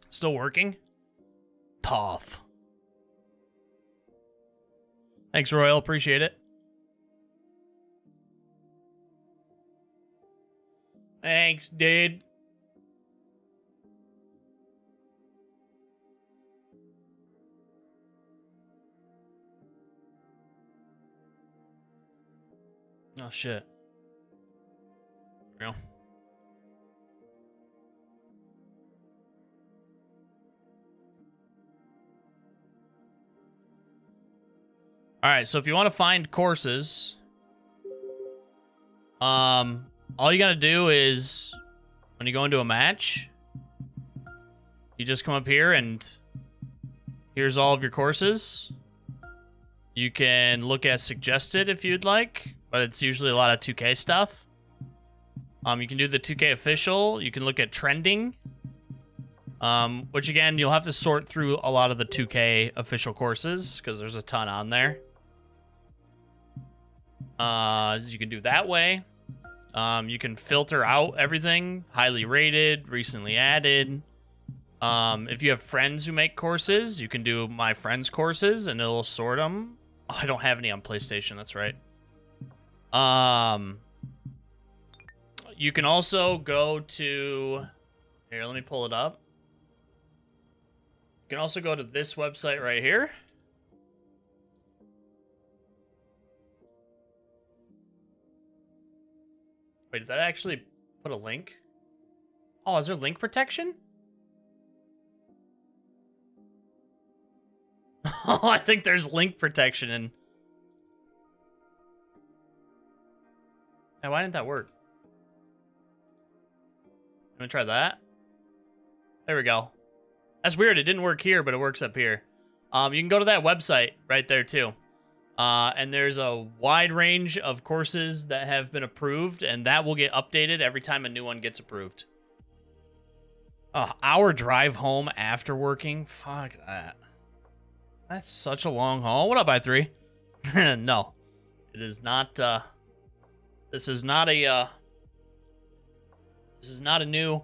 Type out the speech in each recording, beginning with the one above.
Still working? Tough. Thanks, Royal. Appreciate it. Thanks, dude. Oh, shit. Real. All right, so if you want to find courses, all you got to do is when you go into a match, you just come up here and here's all of your courses. You can look at suggested if you'd like, but it's usually a lot of 2K stuff. You can do the 2K official. You can look at trending, which again, you'll have to sort through a lot of the 2K official courses because there's a ton on there. You can do that way. You can filter out everything, highly rated, recently added. If you have friends who make courses, you can do my friends courses and it'll sort them. Oh, I don't have any on PlayStation. That's right. You can also go to... Here, let me pull it up. You can also go to this website right here. Wait, did that actually put a link? Oh, is there link protection? Oh, I think there's link protection in... Hey, why didn't that work? I'm gonna try that. There we go. That's weird. It didn't work here, but it works up here. You can go to that website right there too. And there's a wide range of courses that have been approved, and that will get updated every time a new one gets approved. Oh, hour drive home after working? Fuck that. That's such a long haul. What up, I3? No. It is not, this is not a new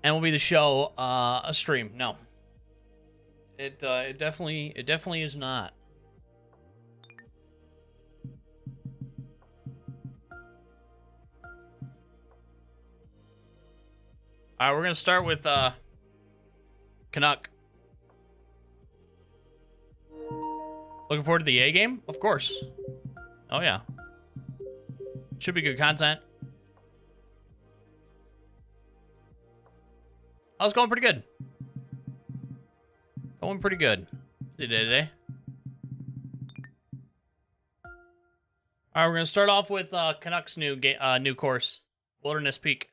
MLB The Show, a stream. No. It definitely is not. All right, we're going to start with, Canuck. Looking forward to the A game? Of course. Oh, yeah. Should be good content. I was going pretty good. Going pretty good. Busy day today. All right, we're going to start off with Canucks' new course, Wilderness Peak.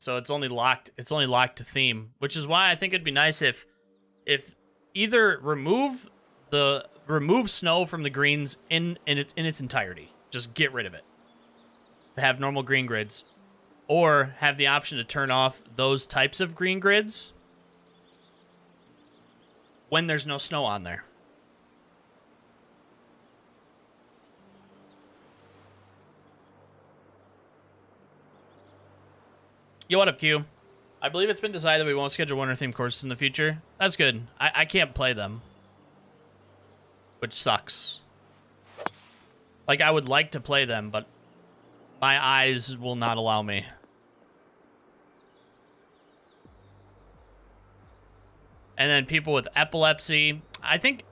So it's only locked to theme, which is why I think it'd be nice if either remove snow from the greens in its entirety. Just get rid of it. Have normal green grids, or have the option to turn off those types of green grids when there's no snow on there. Yo, what up, Q? I believe it's been decided we won't schedule winter-themed courses in the future. That's good. I can't play them, which sucks. Like, I would like to play them, but my eyes will not allow me. And then people with epilepsy. I think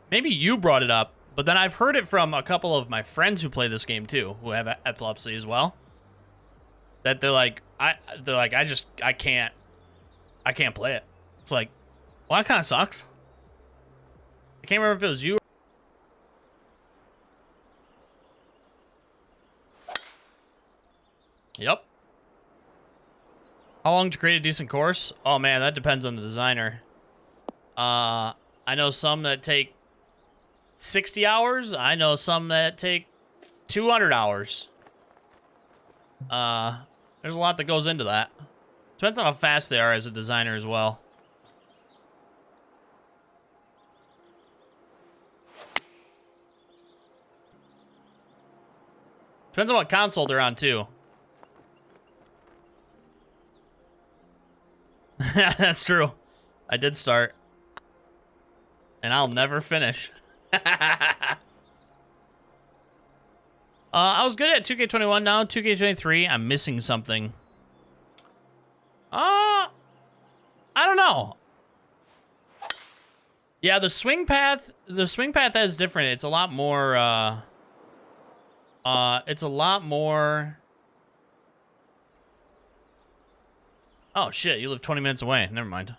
maybe you brought it up, but then I've heard it from a couple of my friends who play this game too, who have epilepsy as well. That they're like, I can't play it. It's like, well, that kind of sucks. I can't remember if it was you. Yep. How long to create a decent course? Oh man, that depends on the designer. I know some that take 60 hours. I know some that take 200 hours. There's a lot that goes into that. Depends on how fast they are as a designer as well. Depends on what console they're on, too. That's true. I did start. And I'll never finish. I was good at 2K21 now. 2K23, I'm missing something. I don't know. Yeah, the swing path is different. It's a lot more, oh, shit, you live 20 minutes away. Never mind.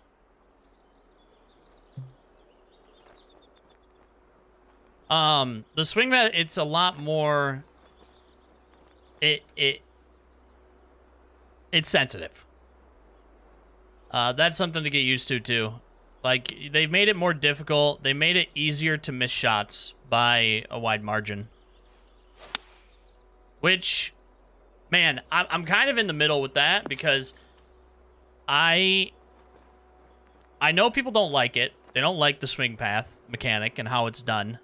The swing path, it's a lot more... It's sensitive. That's something to get used to, too. Like, they've made it more difficult. They made it easier to miss shots by a wide margin. Which, man, I'm kind of in the middle with that because I know people don't like it. They don't like the swing path mechanic and how it's done.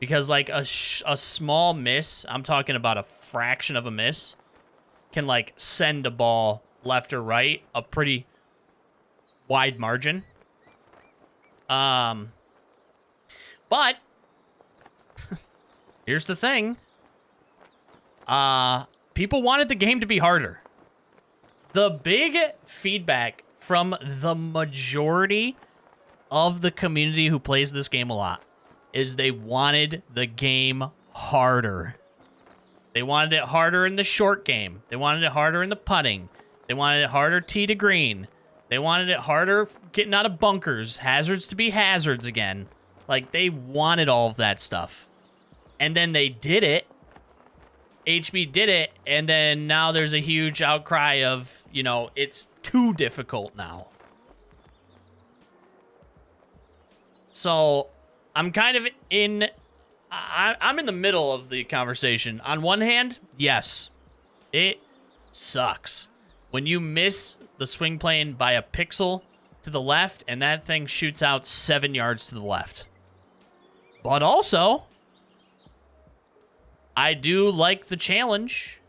Because, like, a small miss, I'm talking about a fraction of a miss, can, like, send a ball left or right a pretty wide margin. But here's the thing. People wanted the game to be harder. The big feedback from the majority of the community who plays this game a lot is they wanted the game harder. They wanted it harder in the short game. They wanted it harder in the putting. They wanted it harder tee to green. They wanted it harder getting out of bunkers. Hazards to be hazards again. Like, they wanted all of that stuff. And then they did it. HB did it, and then now there's a huge outcry of, you know, it's too difficult now. So, I'm kind of in... I'm in the middle of the conversation. On one hand, yes, it sucks. When you miss the swing plane by a pixel to the left, and that thing shoots out 7 yards to the left. But also, I do like the challenge,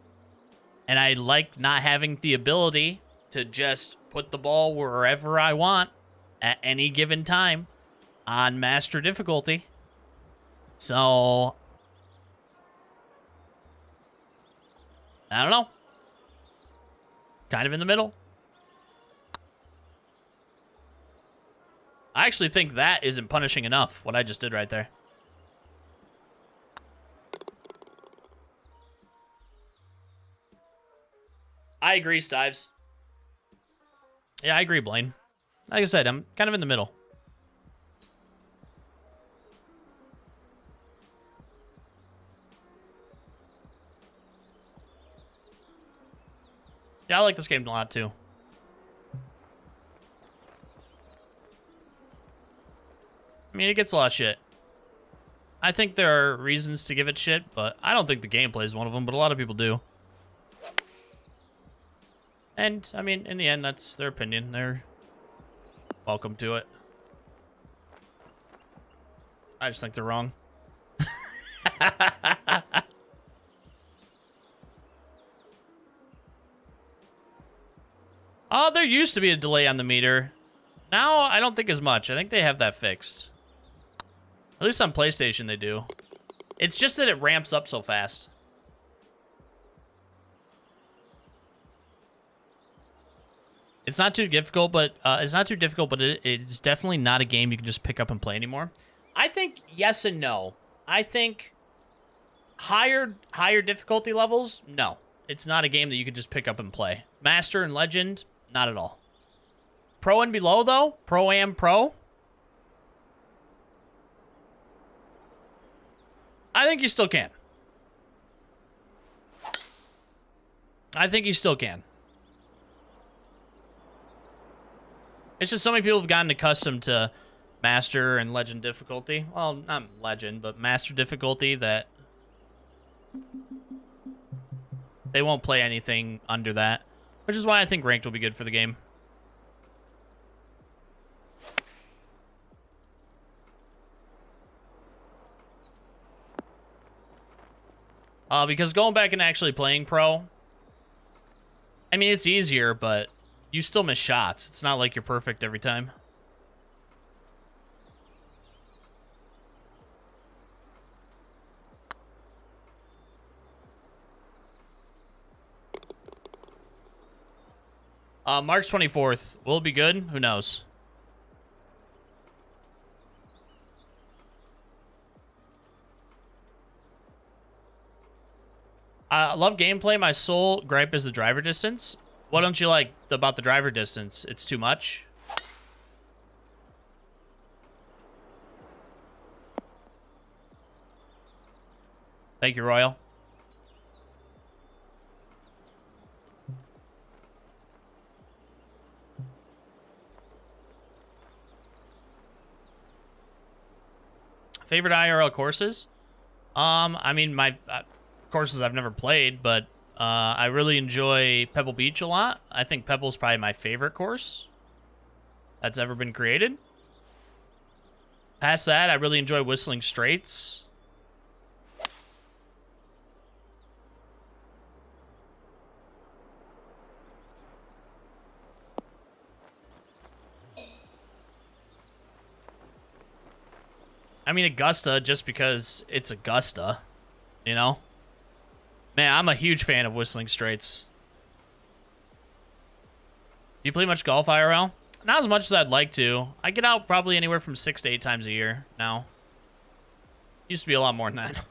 and I like not having the ability to just put the ball wherever I want at any given time on master difficulty. So, I don't know. Kind of in the middle. I actually think that isn't punishing enough, what I just did right there. I agree, Stives. Yeah, I agree, Blaine. Like I said, I'm kind of in the middle. Yeah, I like this game a lot, too. I mean, it gets a lot of shit. I think there are reasons to give it shit, but I don't think the gameplay is one of them, but a lot of people do. And, I mean, in the end, that's their opinion. They're welcome to it. I just think they're wrong. Oh, there used to be a delay on the meter. Now, I don't think as much. I think they have that fixed. At least on PlayStation, they do. It's just that it ramps up so fast. It's not too difficult, but it's definitely not a game you can just pick up and play anymore. I think yes and no. I think higher difficulty levels, no. It's not a game that you can just pick up and play. Master and Legend, not at all. Pro and below, though? Pro-Am Pro? I think you still can. I think you still can. It's just so many people have gotten accustomed to Master and Legend difficulty. Well, not Legend, but Master difficulty that they won't play anything under that. Which is why I think Ranked will be good for the game. Because going back and actually playing Pro, I mean, it's easier, but you still miss shots. It's not like you're perfect every time. March 24th. Will it be good? Who knows? I love gameplay. My sole gripe is the driver distance. What don't you like about the driver distance? It's too much? Thank you, Royal. Favorite IRL courses? I mean, my courses I've never played, but I really enjoy Pebble Beach a lot. I think Pebble's probably my favorite course that's ever been created. Past that, I really enjoy Whistling Straits. I mean, Augusta, just because it's Augusta, you know? Man, I'm a huge fan of Whistling Straits. Do you play much golf IRL? Not as much as I'd like to. I get out probably anywhere from 6 to 8 times a year now. Used to be a lot more than that.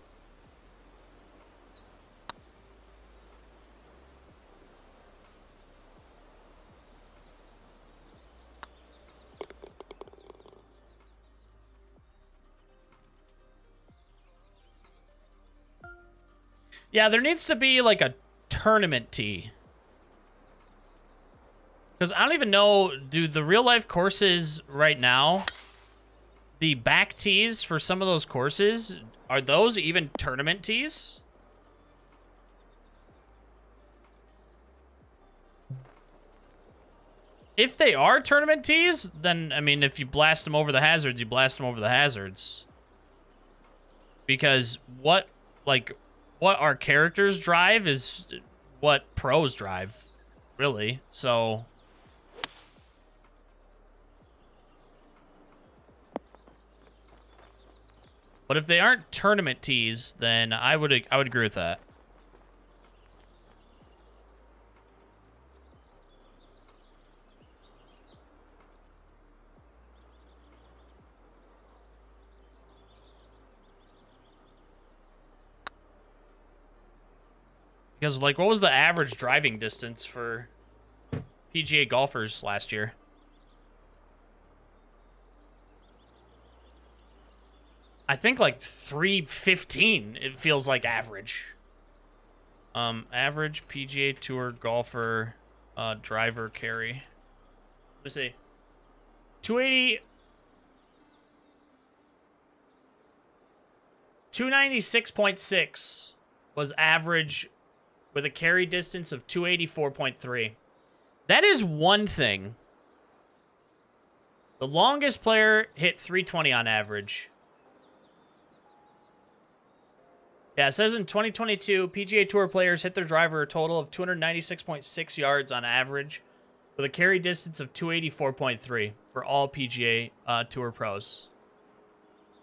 Yeah, there needs to be like a tournament tee. Because I don't even know, do the real life courses right now, the back tees for some of those courses, are those even tournament tees? If they are tournament tees, then, I mean, if you blast them over the hazards, you blast them over the hazards. Because what our characters drive is what pros drive, really. So but if they aren't tournament tees, then I would agree with that. Because, like, what was the average driving distance for PGA golfers last year? I think, like, 315, it feels like average. Average PGA Tour golfer driver carry. Let me see. 280. 296.6 was average with a carry distance of 284.3. That is one thing. The longest player hit 320 on average. Yeah, it says in 2022, PGA Tour players hit their driver a total of 296.6 yards on average with a carry distance of 284.3 for all PGA Tour pros.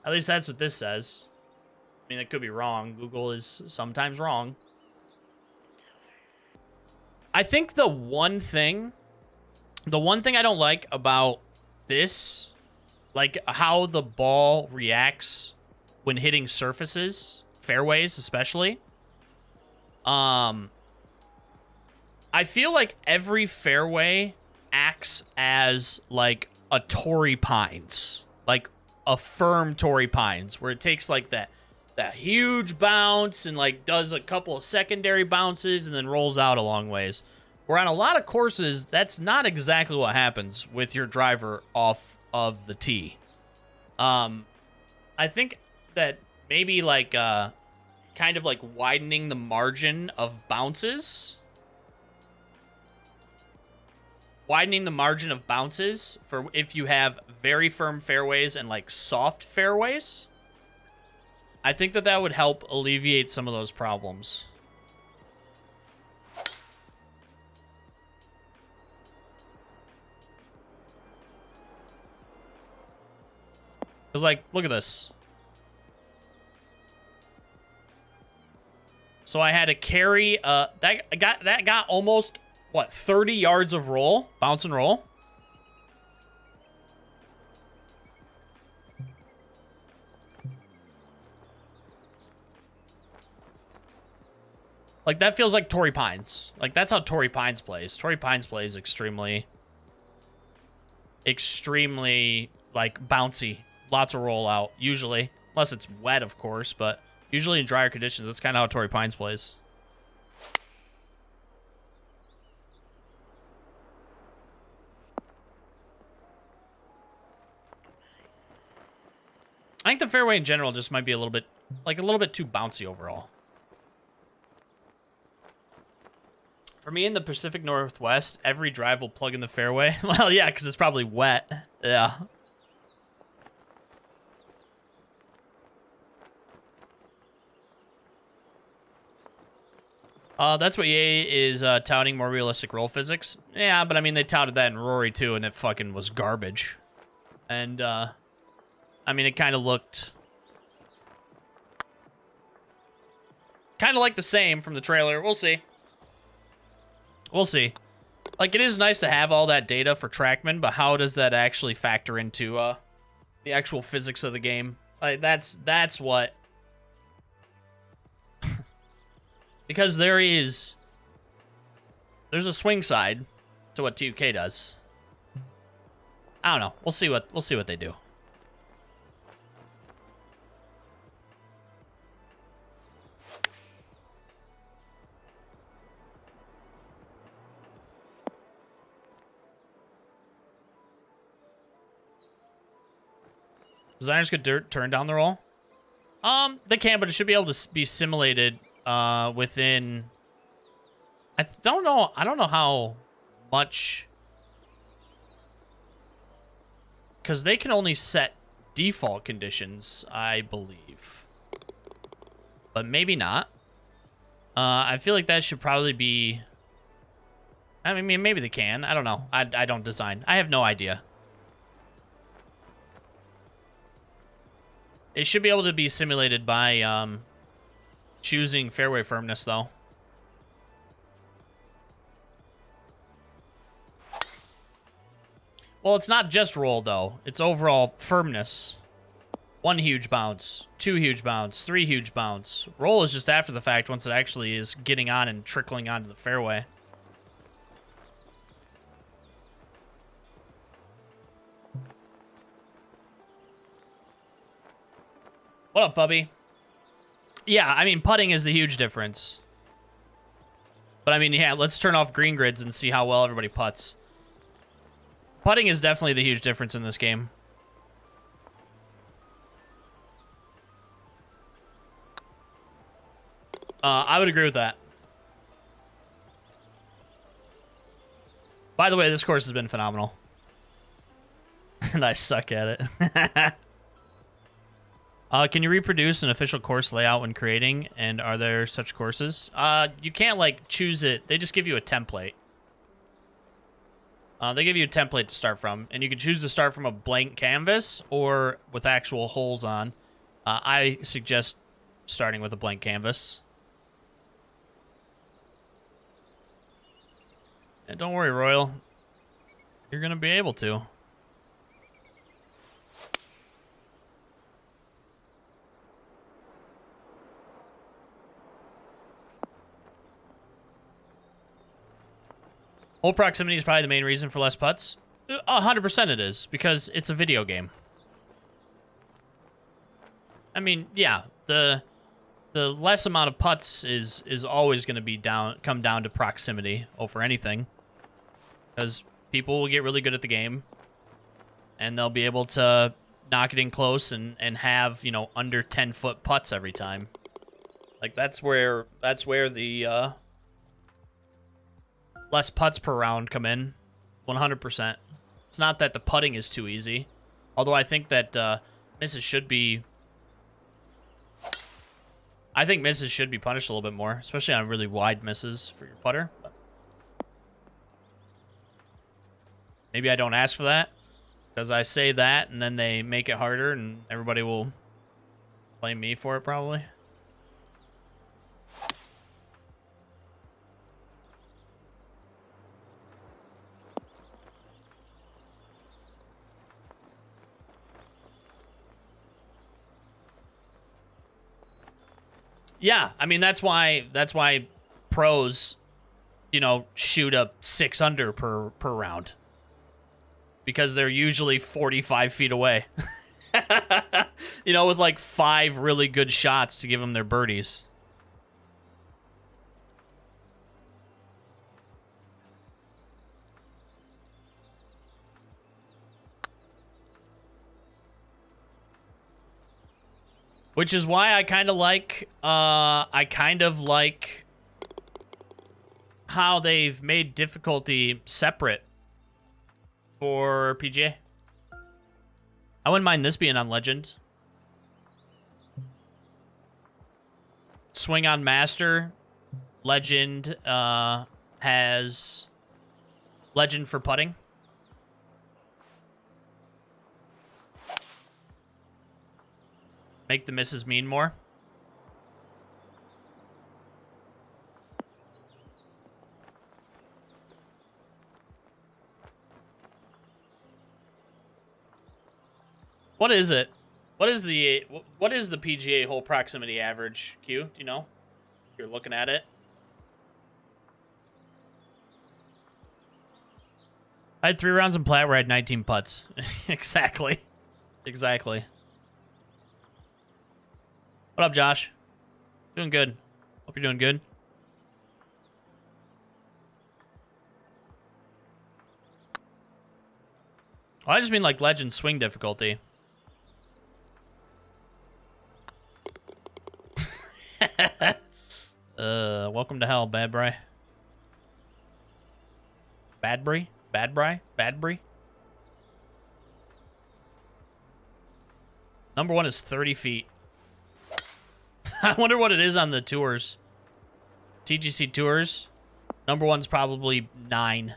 At least that's what this says. I mean, it could be wrong. Google is sometimes wrong. I think the one thing I don't like about this, like how the ball reacts when hitting surfaces, fairways especially. I feel like every fairway acts as like a Torrey Pines, like a firm Torrey Pines, where it takes like that huge bounce and like does a couple of secondary bounces and then rolls out a long ways. Where on a lot of courses, that's not exactly what happens with your driver off of the tee. I think that maybe like kind of like widening the margin of bounces. Widening the margin of bounces for if you have very firm fairways and like soft fairways. I think that would help alleviate some of those problems. Because, like, look at this. So I had to carry, that got almost, what, 30 yards of roll? Bounce and roll? Like, that feels like Torrey Pines. Like, that's how Torrey Pines plays. Torrey Pines plays extremely, like, bouncy. Lots of rollout, usually. Unless it's wet, of course, but usually in drier conditions, that's kind of how Torrey Pines plays. I think the fairway in general just might be a little bit too bouncy overall. For me in the Pacific Northwest, every drive will plug in the fairway. Well, yeah, because it's probably wet. Yeah. That's what EA is touting, more realistic roll physics. Yeah, but I mean, they touted that in Rory too, and it fucking was garbage. And, I mean, it kind of looked kind of like the same from the trailer. We'll see. We'll see. Like, it is nice to have all that data for TrackMan, but how does that actually factor into the actual physics of the game? Like, that's what... Because there's a swing side to what 2K does. I don't know. We'll see what they do. Designers could turn down the roll. They can, but it should be able to be simulated within. I don't know how much, because they can only set default conditions, I believe, but maybe not. I feel like that should probably be. I mean, maybe they can. I don't know. I don't design. I have no idea. It should be able to be simulated by choosing fairway firmness, though. Well, it's not just roll, though. It's overall firmness. 1 huge bounce, 2 huge bounce, 3 huge bounce. Roll is just after the fact once it actually is getting on and trickling onto the fairway. What up, Fubby? Yeah, I mean, putting is the huge difference. But, I mean, yeah, let's turn off green grids and see how well everybody putts. Putting is definitely the huge difference in this game. I would agree with that. By the way, this course has been phenomenal. And I suck at it. Can you reproduce an official course layout when creating? And are there such courses? You can't, like, choose it. They just give you a template. They give you a template to start from. And you can choose to start from a blank canvas or with actual holes on. I suggest starting with a blank canvas. And don't worry, Royal. You're going to be able to. Hole proximity is probably the main reason for less putts. 100% it is, because it's a video game. I mean, yeah, the less amount of putts is always going to be come down to proximity over anything, because people will get really good at the game, and they'll be able to knock it in close and have, you know, under 10-foot putts every time. Like that's where the less putts per round come in. 100%. It's not that the putting is too easy, although I think that misses should be. I think misses should be punished a little bit more, especially on really wide misses for your putter. But maybe I don't ask for that, because I say that and then they make it harder and everybody will blame me for it probably. Yeah, I mean that's why pros, you know, shoot a 6 under per round, because they're usually 45 feet away. You know, with like 5 really good shots to give them their birdies. Which is why I kind of like, how they've made difficulty separate for PGA. I wouldn't mind this being on Legend. Swing on Master. Legend has Legend for putting. Make the misses mean more. What is it? What is the PGA hole proximity average, Q? Do you know? You're looking at it. I had 3 rounds in plat where I had 19 putts. Exactly. Exactly. What up, Josh? Doing good. Hope you're doing good. Oh, I just mean like Legend swing difficulty. Welcome to hell, Badbry. Badbury? Badbry? Badbury? Number 1 is 30 feet. I wonder what it is on the tours. TGC tours. Number 1's probably 9.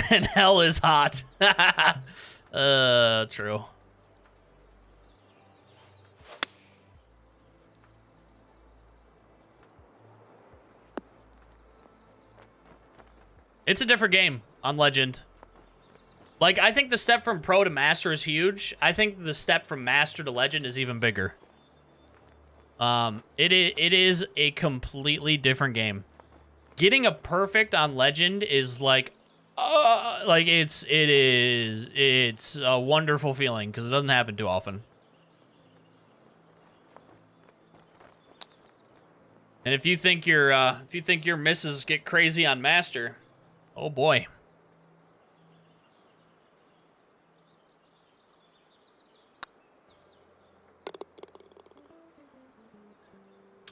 And hell is hot. True. It's a different game on Legend. Like, I think the step from Pro to Master is huge. I think the step from Master to Legend is even bigger. It is a completely different game. Getting a perfect on Legend is like it's a wonderful feeling because it doesn't happen too often. And if you think your misses get crazy on Master, oh boy.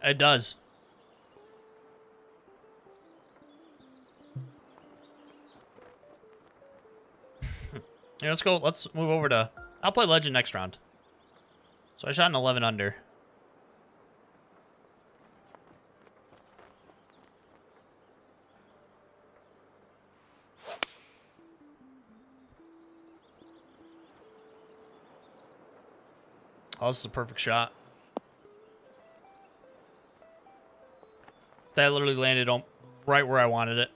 It does. Yeah, let's go. Let's move over to... I'll play Legend next round. So I shot an 11 under. Oh, this is a perfect shot. That literally landed on right where I wanted it.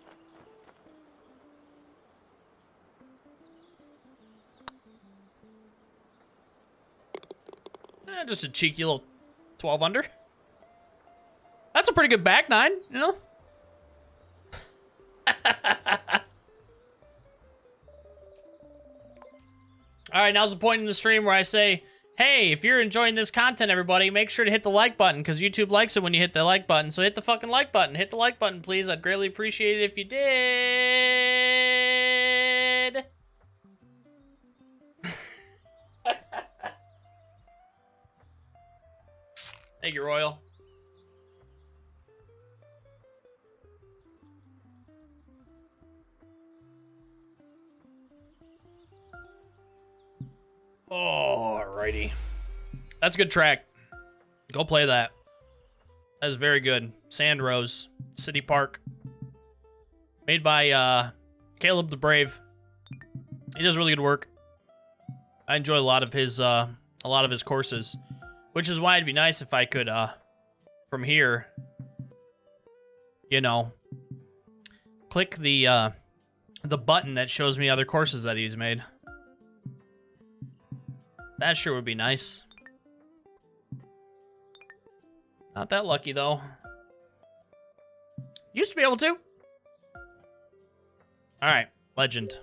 Just a cheeky little 12 under. That's a pretty good back nine, you know? All right, now's the point in the stream where I say, hey, if you're enjoying this content, everybody, make sure to hit the like button, because YouTube likes it when you hit the like button. So hit the fucking like button. Hit the like button, please. I'd greatly appreciate it if you did. Thank you, Royal. Alrighty. That's a good track. Go play that. That is very good. Sand Rose, City Park. Made by Caleb the Brave. He does really good work. I enjoy a lot of his courses, which is why it'd be nice if I could from here, you know, click the button that shows me other courses that he's made. That sure would be nice. Not that lucky, though. Used to be able to. Alright, Legend.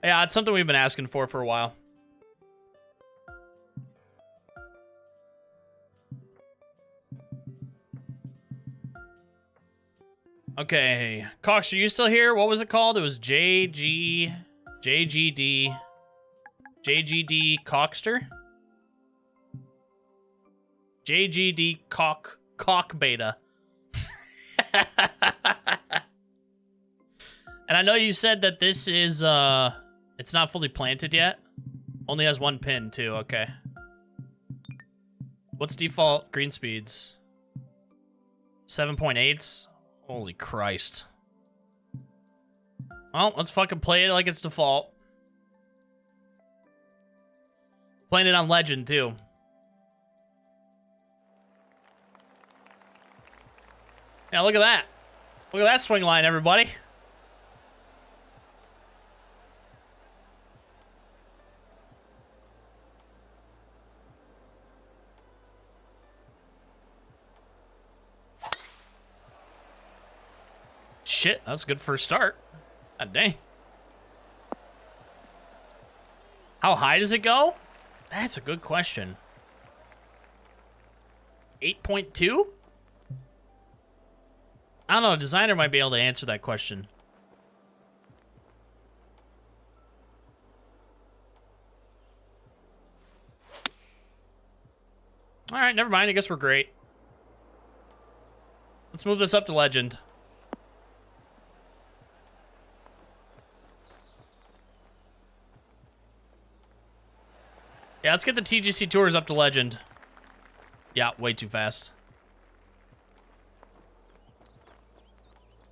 Yeah, it's something we've been asking for a while. Okay, Cox, are you still here? What was it called? It was JGD Cockster? JGD Cock Beta. And I know you said that this is, it's not fully planted yet. Only has one pin, too. Okay. What's default green speeds? 7.8s? Holy Christ. Well, let's fucking play it like it's default. Playing it on Legend, too. Yeah, look at that. Look at that swing line, everybody. Shit, that's a good first start. God dang. How high does it go? That's a good question. 8.2? I don't know, a designer might be able to answer that question. Alright, never mind. I guess we're great. Let's move this up to Legend. Yeah, let's get the TGC Tours up to Legend. Yeah, way too fast.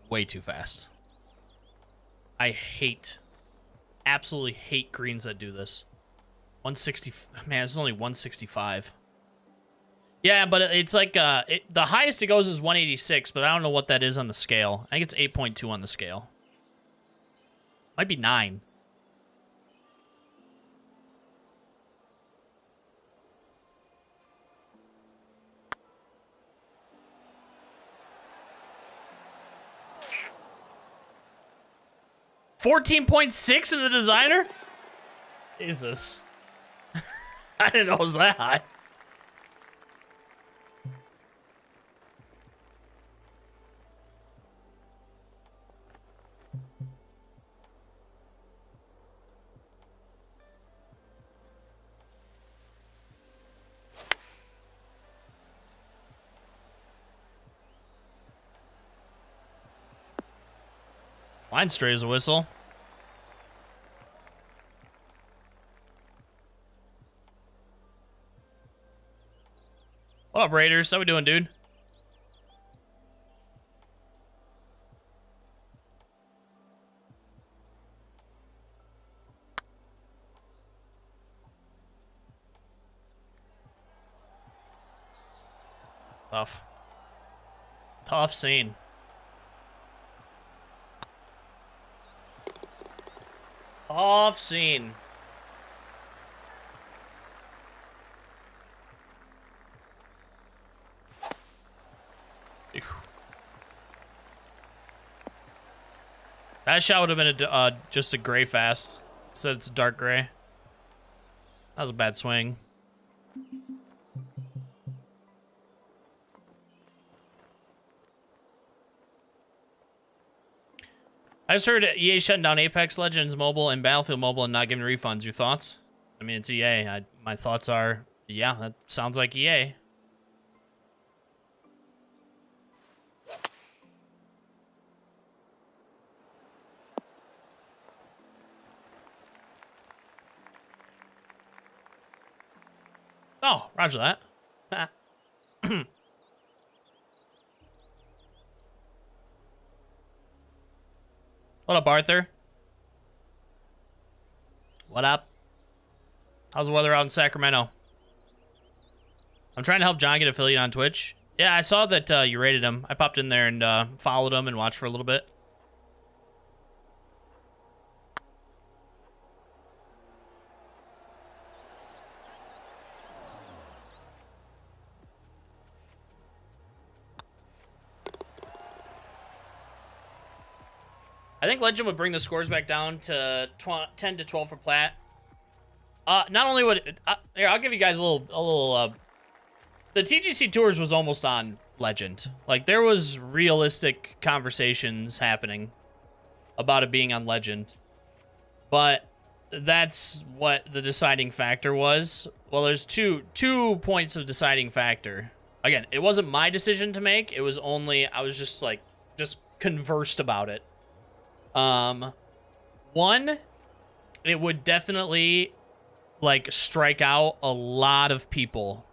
Way too fast. I absolutely hate greens that do this. 160, man, this is only 165. Yeah, but it's like, the highest it goes is 186, but I don't know what that is on the scale. I think it's 8.2 on the scale. Might be 9. $14.6 in the designer? Jesus. I didn't know it was that high. Line straight as a whistle. What up, Raiders? How we doing, dude? Tough. Tough scene. Tough scene. That shot would have been just a gray fast. Said it's dark gray. That was a bad swing. I just heard EA shutting down Apex Legends Mobile and Battlefield Mobile and not giving refunds. Your thoughts? I mean, it's EA. My thoughts are, yeah, that sounds like EA. Oh, roger that. What up, Arthur? What up? How's the weather out in Sacramento? I'm trying to help John get affiliate on Twitch. Yeah, I saw that you rated him. I popped in there and followed him and watched for a little bit. I think Legend would bring the scores back down to 10 to 12 for Plat. Not only would here, I'll give you guys a little. The TGC Tours was almost on Legend. Like, there was realistic conversations happening about it being on Legend, but that's what the deciding factor was. Well, there's two points of deciding factor. Again, it wasn't my decision to make. It was only I was just conversed about it. One, it would definitely strike out a lot of people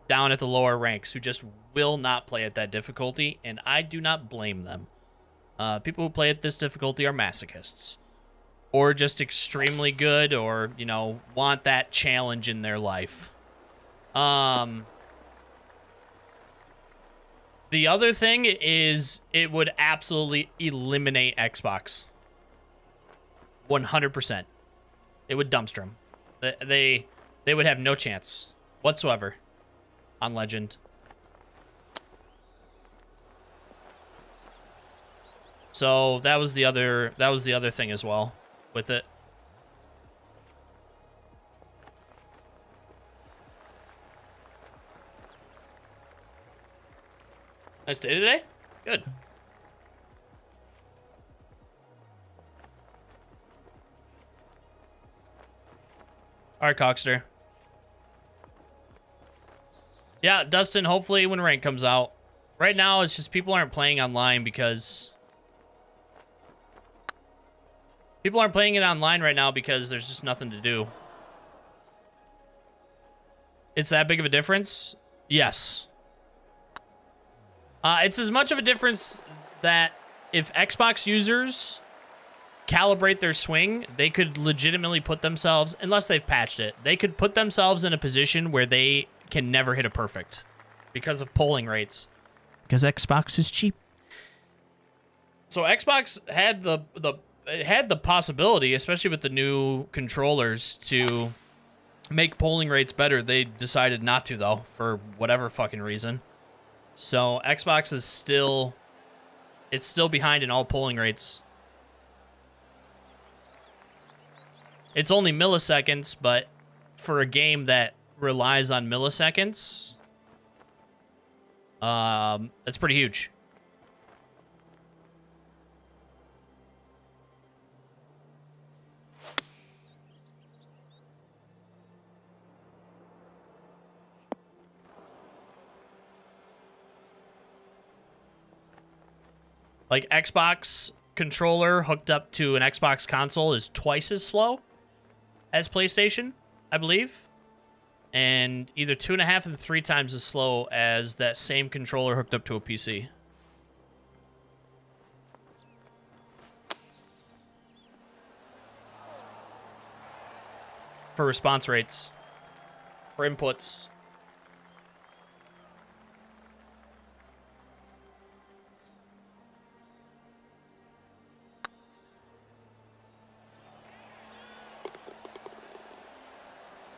down at the lower ranks who just will not play at that difficulty, and I do not blame them. People who play at this difficulty are masochists, or just extremely good, or, you know, want that challenge in their life. The other thing is it would absolutely eliminate Xbox. 100%. It would dumpster them. They would have no chance whatsoever on Legend. So that was the other thing as well with it. Nice day today? Good. All right, Cockster. Yeah, Dustin, hopefully when rank comes out. Right now, it's just people aren't playing online because... People aren't playing it online right now because there's just nothing to do. It's that big of a difference? Yes. It's as much of a difference that if Xbox users calibrate their swing, they could legitimately put themselves, unless they've patched it, they could put themselves in a position where they can never hit a perfect because of polling rates. Because Xbox is cheap. So Xbox had the possibility, especially with the new controllers, to make polling rates better. They decided not to, though, for whatever fucking reason. So Xbox is still behind in all polling rates. It's only milliseconds, but for a game that relies on milliseconds, that's pretty huge. Like, Xbox controller hooked up to an Xbox console is twice as slow as PlayStation, I believe. And either 2.5 and 3 times as slow as that same controller hooked up to a PC. For response rates. For inputs.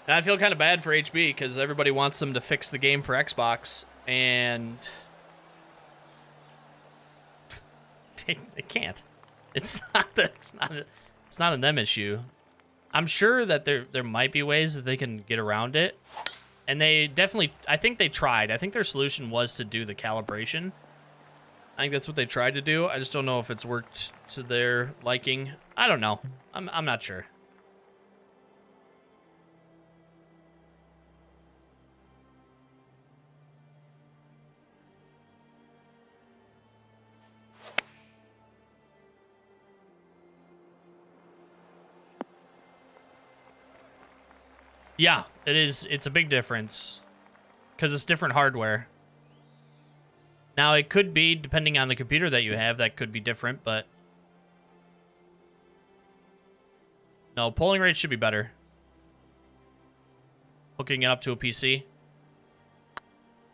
And I feel kind of bad for HB because everybody wants them to fix the game for Xbox, and they can't. It's not a them issue. I'm sure that there might be ways that they can get around it, and they definitely. I think they tried. I think their solution was to do the calibration. I think that's what they tried to do. I just don't know if it's worked to their liking. I don't know. I'm not sure. Yeah, it is. It's a big difference because it's different hardware. Now, it could be, depending on the computer that you have, that could be different, but no, polling rate should be better. Hooking it up to a PC.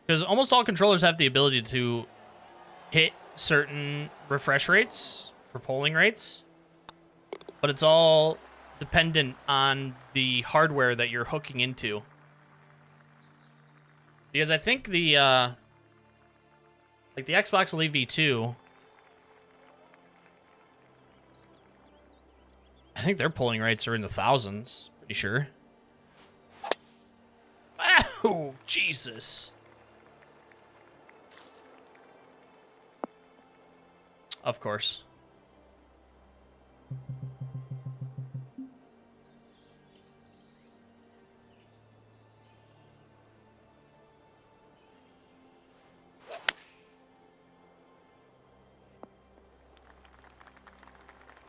Because almost all controllers have the ability to hit certain refresh rates for polling rates, but it's all dependent on the hardware that you're hooking into. Because I think the like the Xbox Elite V2, I think their polling rates are in the thousands, pretty sure. Oh, Jesus. Of course.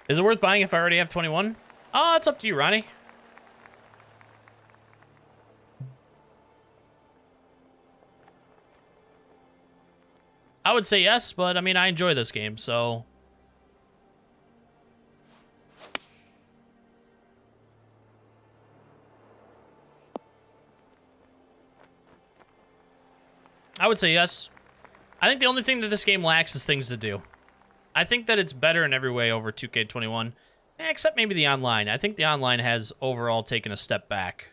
Is it worth buying if I already have 21? Oh, it's up to you, Ronnie. I would say yes, but I mean, I enjoy this game, so. I would say yes. I think the only thing that this game lacks is things to do. I think that it's better in every way over 2K21, except maybe the online. I think the online has overall taken a step back.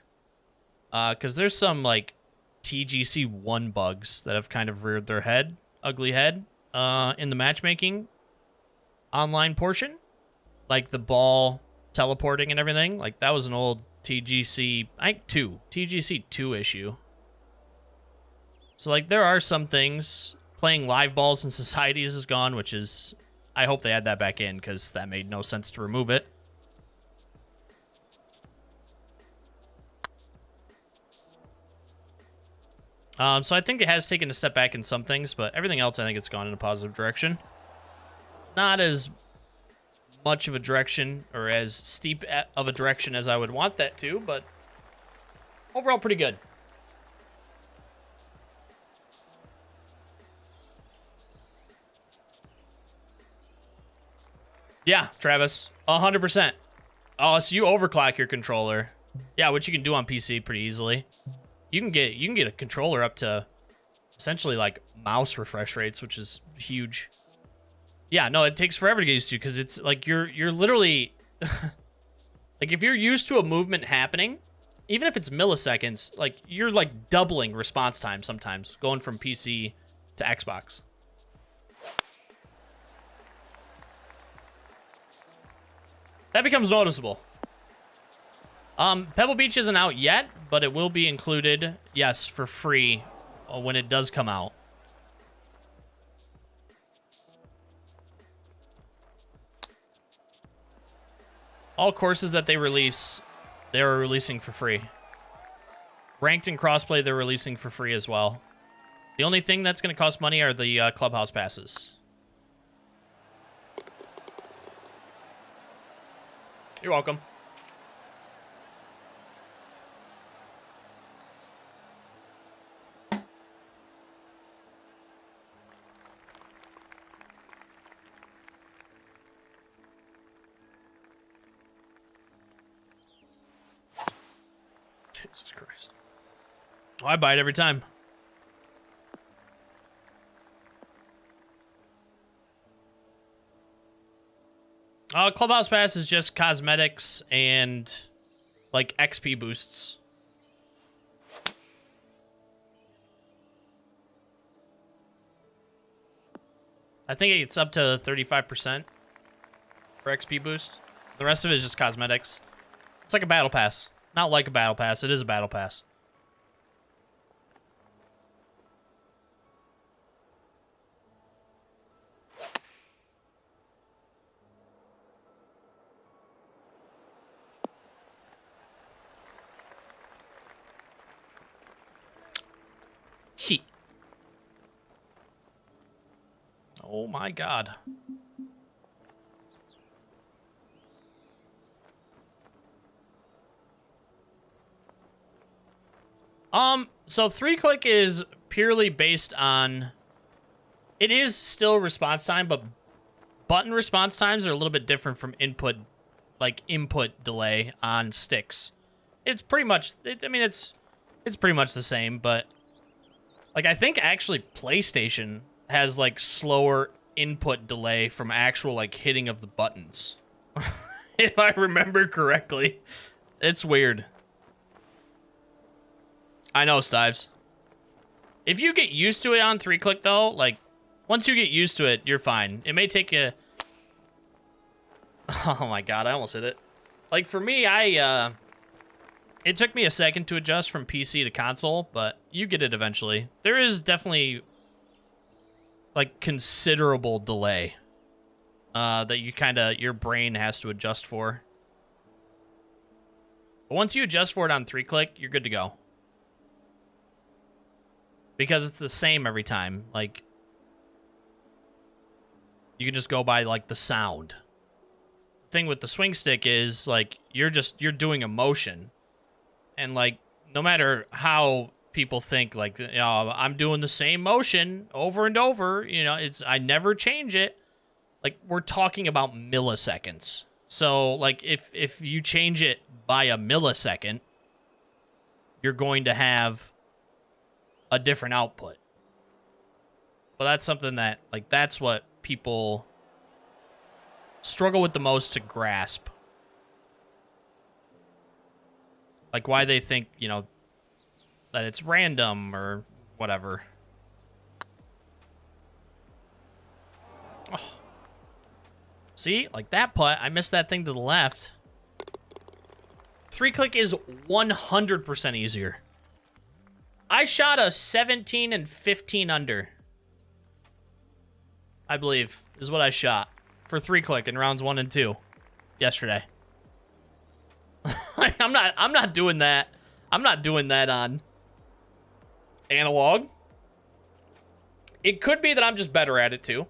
Because there's some, like, TGC1 bugs that have kind of reared their head, ugly head, in the matchmaking online portion. Like the ball teleporting and everything. Like, that was an old TGC, I think TGC 2 issue. So, like, there are some things. Playing live balls in societies is gone, which is... I hope they add that back in, because that made no sense to remove it. So I think it has taken a step back in some things, but everything else, I think it's gone in a positive direction. Not as much of a direction, or as steep of a direction as I would want that to, but overall pretty good. Yeah, Travis, 100%. Oh, so you overclock your controller. Yeah, which you can do on PC pretty easily. You can get a controller up to essentially like mouse refresh rates, which is huge. Yeah, no, it takes forever to get used to because it's like you're literally like if you're used to a movement happening, even if it's milliseconds, like you're like doubling response time sometimes going from PC to Xbox. That becomes noticeable. Pebble Beach isn't out yet, but it will be included, yes, for free when it does come out. All courses that they release, they're releasing for free. Ranked and crossplay, they're releasing for free as well. The only thing that's going to cost money are the clubhouse passes. You're welcome. Jesus Christ. Oh, I buy it every time. Clubhouse Pass is just cosmetics and, like, XP boosts. I think it's up to 35% for XP boost. The rest of it is just cosmetics. It's like a battle pass. Not like a battle pass. It is a battle pass. Shit. Oh my God. So 3-click is purely based on, it is still response time, but button response times are a little bit different from input delay on sticks. It's pretty much, it's pretty much the same, but like I think actually PlayStation has like slower input delay from actual like hitting of the buttons. If I remember correctly. It's weird. I know, Stives. If you get used to it on 3-click, though, like, once you get used to it, you're fine. It may take you... Oh, my God, I almost hit it. Like, for me, it took me a second to adjust from PC to console, but you get it eventually. There is definitely, like, considerable delay that you your brain has to adjust for. But once you adjust for it on 3-click, you're good to go. Because it's the same every time. Like, you can just go by, like, the sound. The thing with the swing stick is, like, you're doing a motion. And, like, no matter how people think, like, you know, I'm doing the same motion over and over, you know, I never change it. Like, we're talking about milliseconds. So, like, if you change it by a millisecond, you're going to have a different output. But that's something that, like, that's what people struggle with the most to grasp. Like, why they think, you know, that it's random or whatever. Oh. See? Like that putt, I missed that thing to the left. 3-click is 100% easier. I shot a 17 and 15 under. I believe is what I shot for 3-click in rounds 1 and 2 yesterday. I'm not doing that. I'm not doing that on analog. It could be that I'm just better at it too.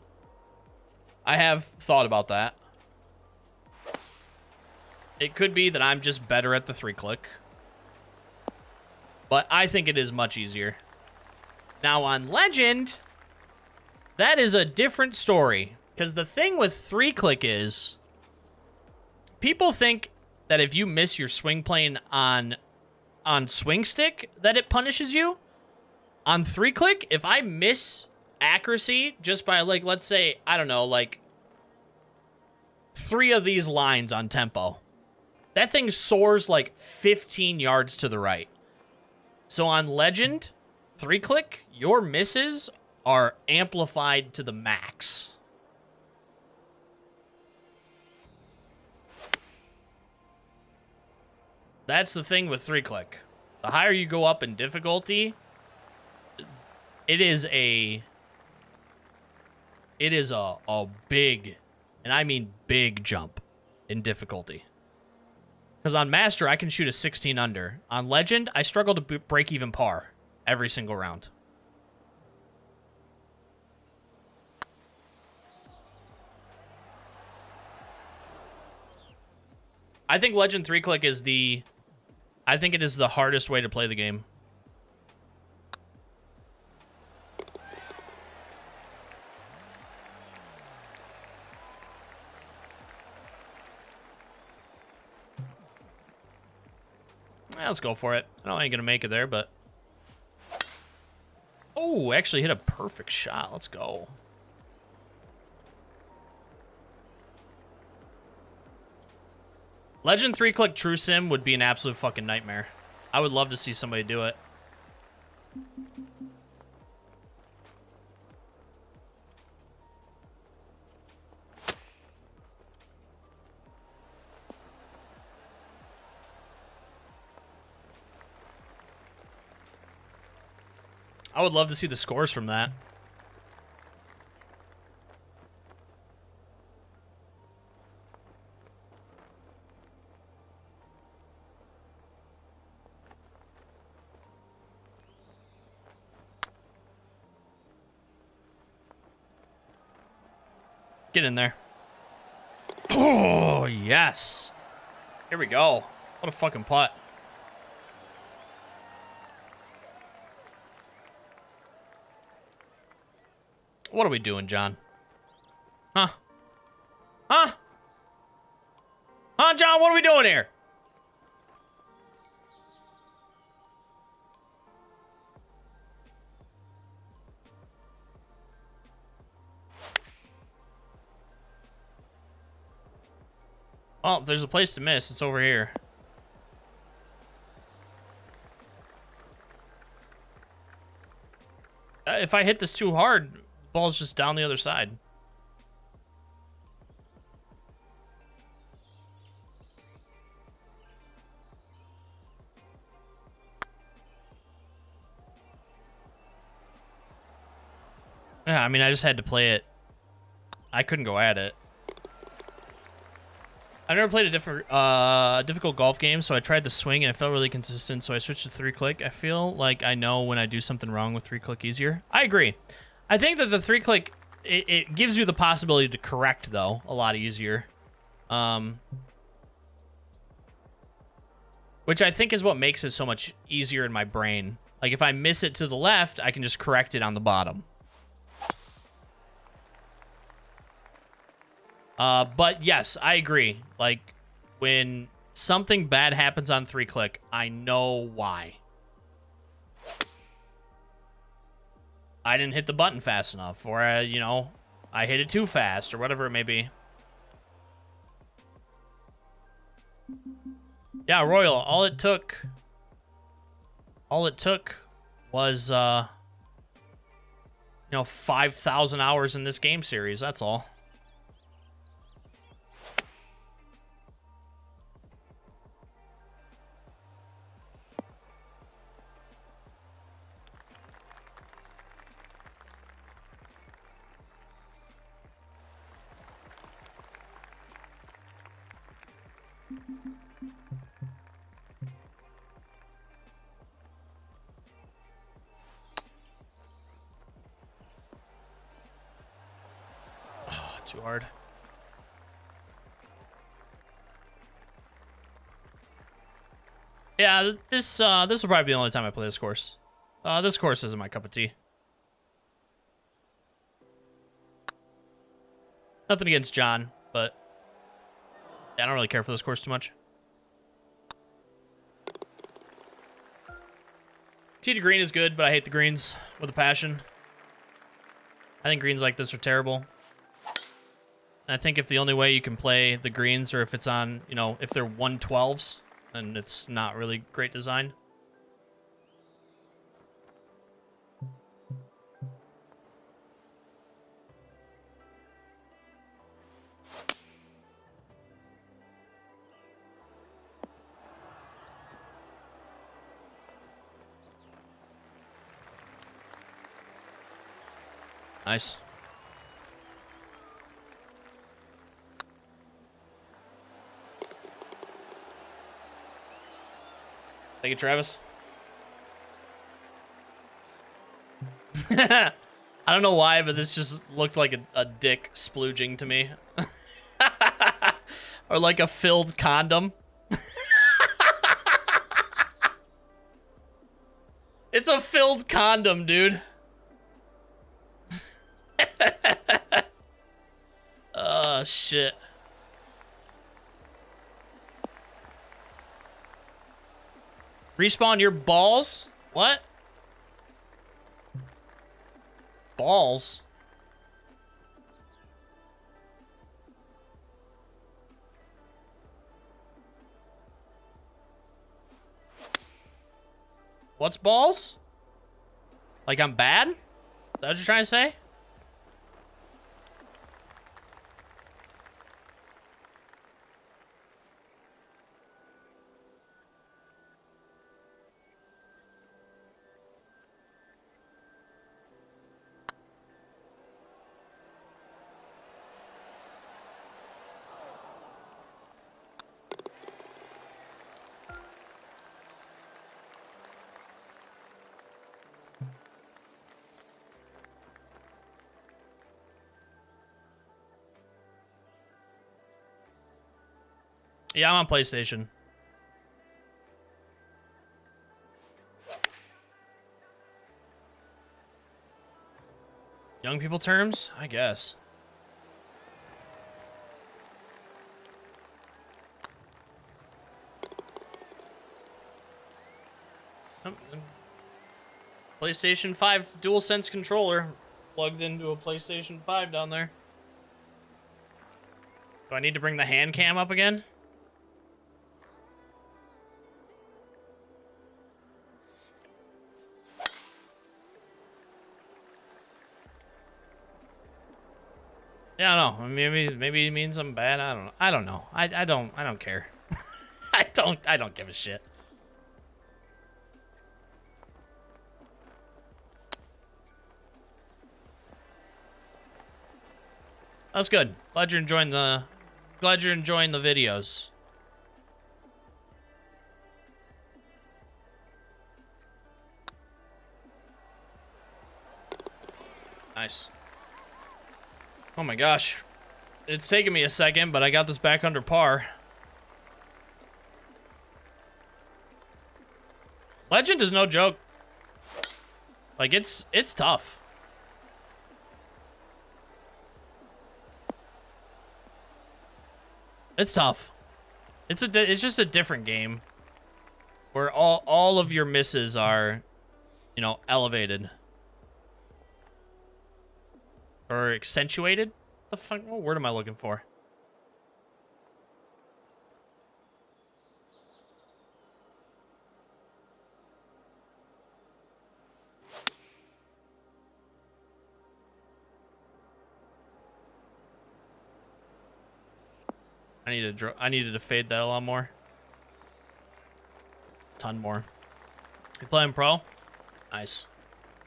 I have thought about that. It could be that I'm just better at the 3-click. But I think it is much easier. Now on Legend, that is a different story. Because the thing with 3-click is, people think that if you miss your swing plane on swing stick, that it punishes you. On 3-click, if I miss accuracy just by, like, let's say, I don't know, like 3 of these lines on tempo, that thing soars like 15 yards to the right. So on Legend, 3-click, your misses are amplified to the max. That's the thing with 3-click. The higher you go up in difficulty, it is a big, and I mean big jump in difficulty. Because on Master, I can shoot a 16 under. On Legend, I struggle to break even par every single round. I think Legend 3-click is I think it is the hardest way to play the game. Yeah, let's go for it. I know I ain't gonna make it there, but... Oh, actually hit a perfect shot. Let's go. Legend 3-click True Sim would be an absolute fucking nightmare. I would love to see somebody do it. I would love to see the scores from that. Get in there. Oh, yes. Here we go. What a fucking putt. What are we doing, John? Huh? Huh? Huh, John? What are we doing here? Well, if there's a place to miss, it's over here. If I hit this too hard, the ball's just down the other side. Yeah, I mean, I just had to play it. I couldn't go at it. I've never played a difficult golf game, so I tried the swing and it felt really consistent, so I switched to 3-click. I feel like I know when I do something wrong with 3-click easier. I agree. I think that the 3-click, it gives you the possibility to correct, though, a lot easier. Which I think is what makes it so much easier in my brain. Like, if I miss it to the left, I can just correct it on the bottom. But yes, I agree. Like, when something bad happens on 3-click, I know why. I didn't hit the button fast enough, or, you know, I hit it too fast, or whatever it may be. Yeah, Royal, all it took was, you know, 5,000 hours in this game series, that's all. Too hard. Yeah, this will probably be the only time I play this course. This course isn't my cup of tea. Nothing against John, but yeah, I don't really care for this course too much. Tee to green is good, but I hate the greens with a passion. I think greens like this are terrible. I think if the only way you can play the greens, or if it's on, you know, if they're 112s, then it's not really great design. Nice. Thank you, Travis. I don't know why, but this just looked like a dick splooging to me. Or like a filled condom. It's a filled condom, dude. Oh, shit. Respawn your balls? What? Balls? What's balls? Like I'm bad? Is that what you're trying to say? Yeah, I'm on PlayStation. Young people terms? I guess. PlayStation 5 DualSense controller plugged into a PlayStation 5 down there. Do I need to bring the hand cam up again? Yeah, I don't know. Maybe it means I'm bad. I don't know. I don't care. I don't give a shit. That's good. Glad you're enjoying the videos. Nice. Oh my gosh. It's taken me a second, but I got this back under par. Legend is no joke. Like it's tough. It's tough. It's just a different game where all of your misses are, you know, elevated or accentuated. The fuck? What word am I looking for? I needed to fade that a lot more. A ton more. You playing pro? Nice.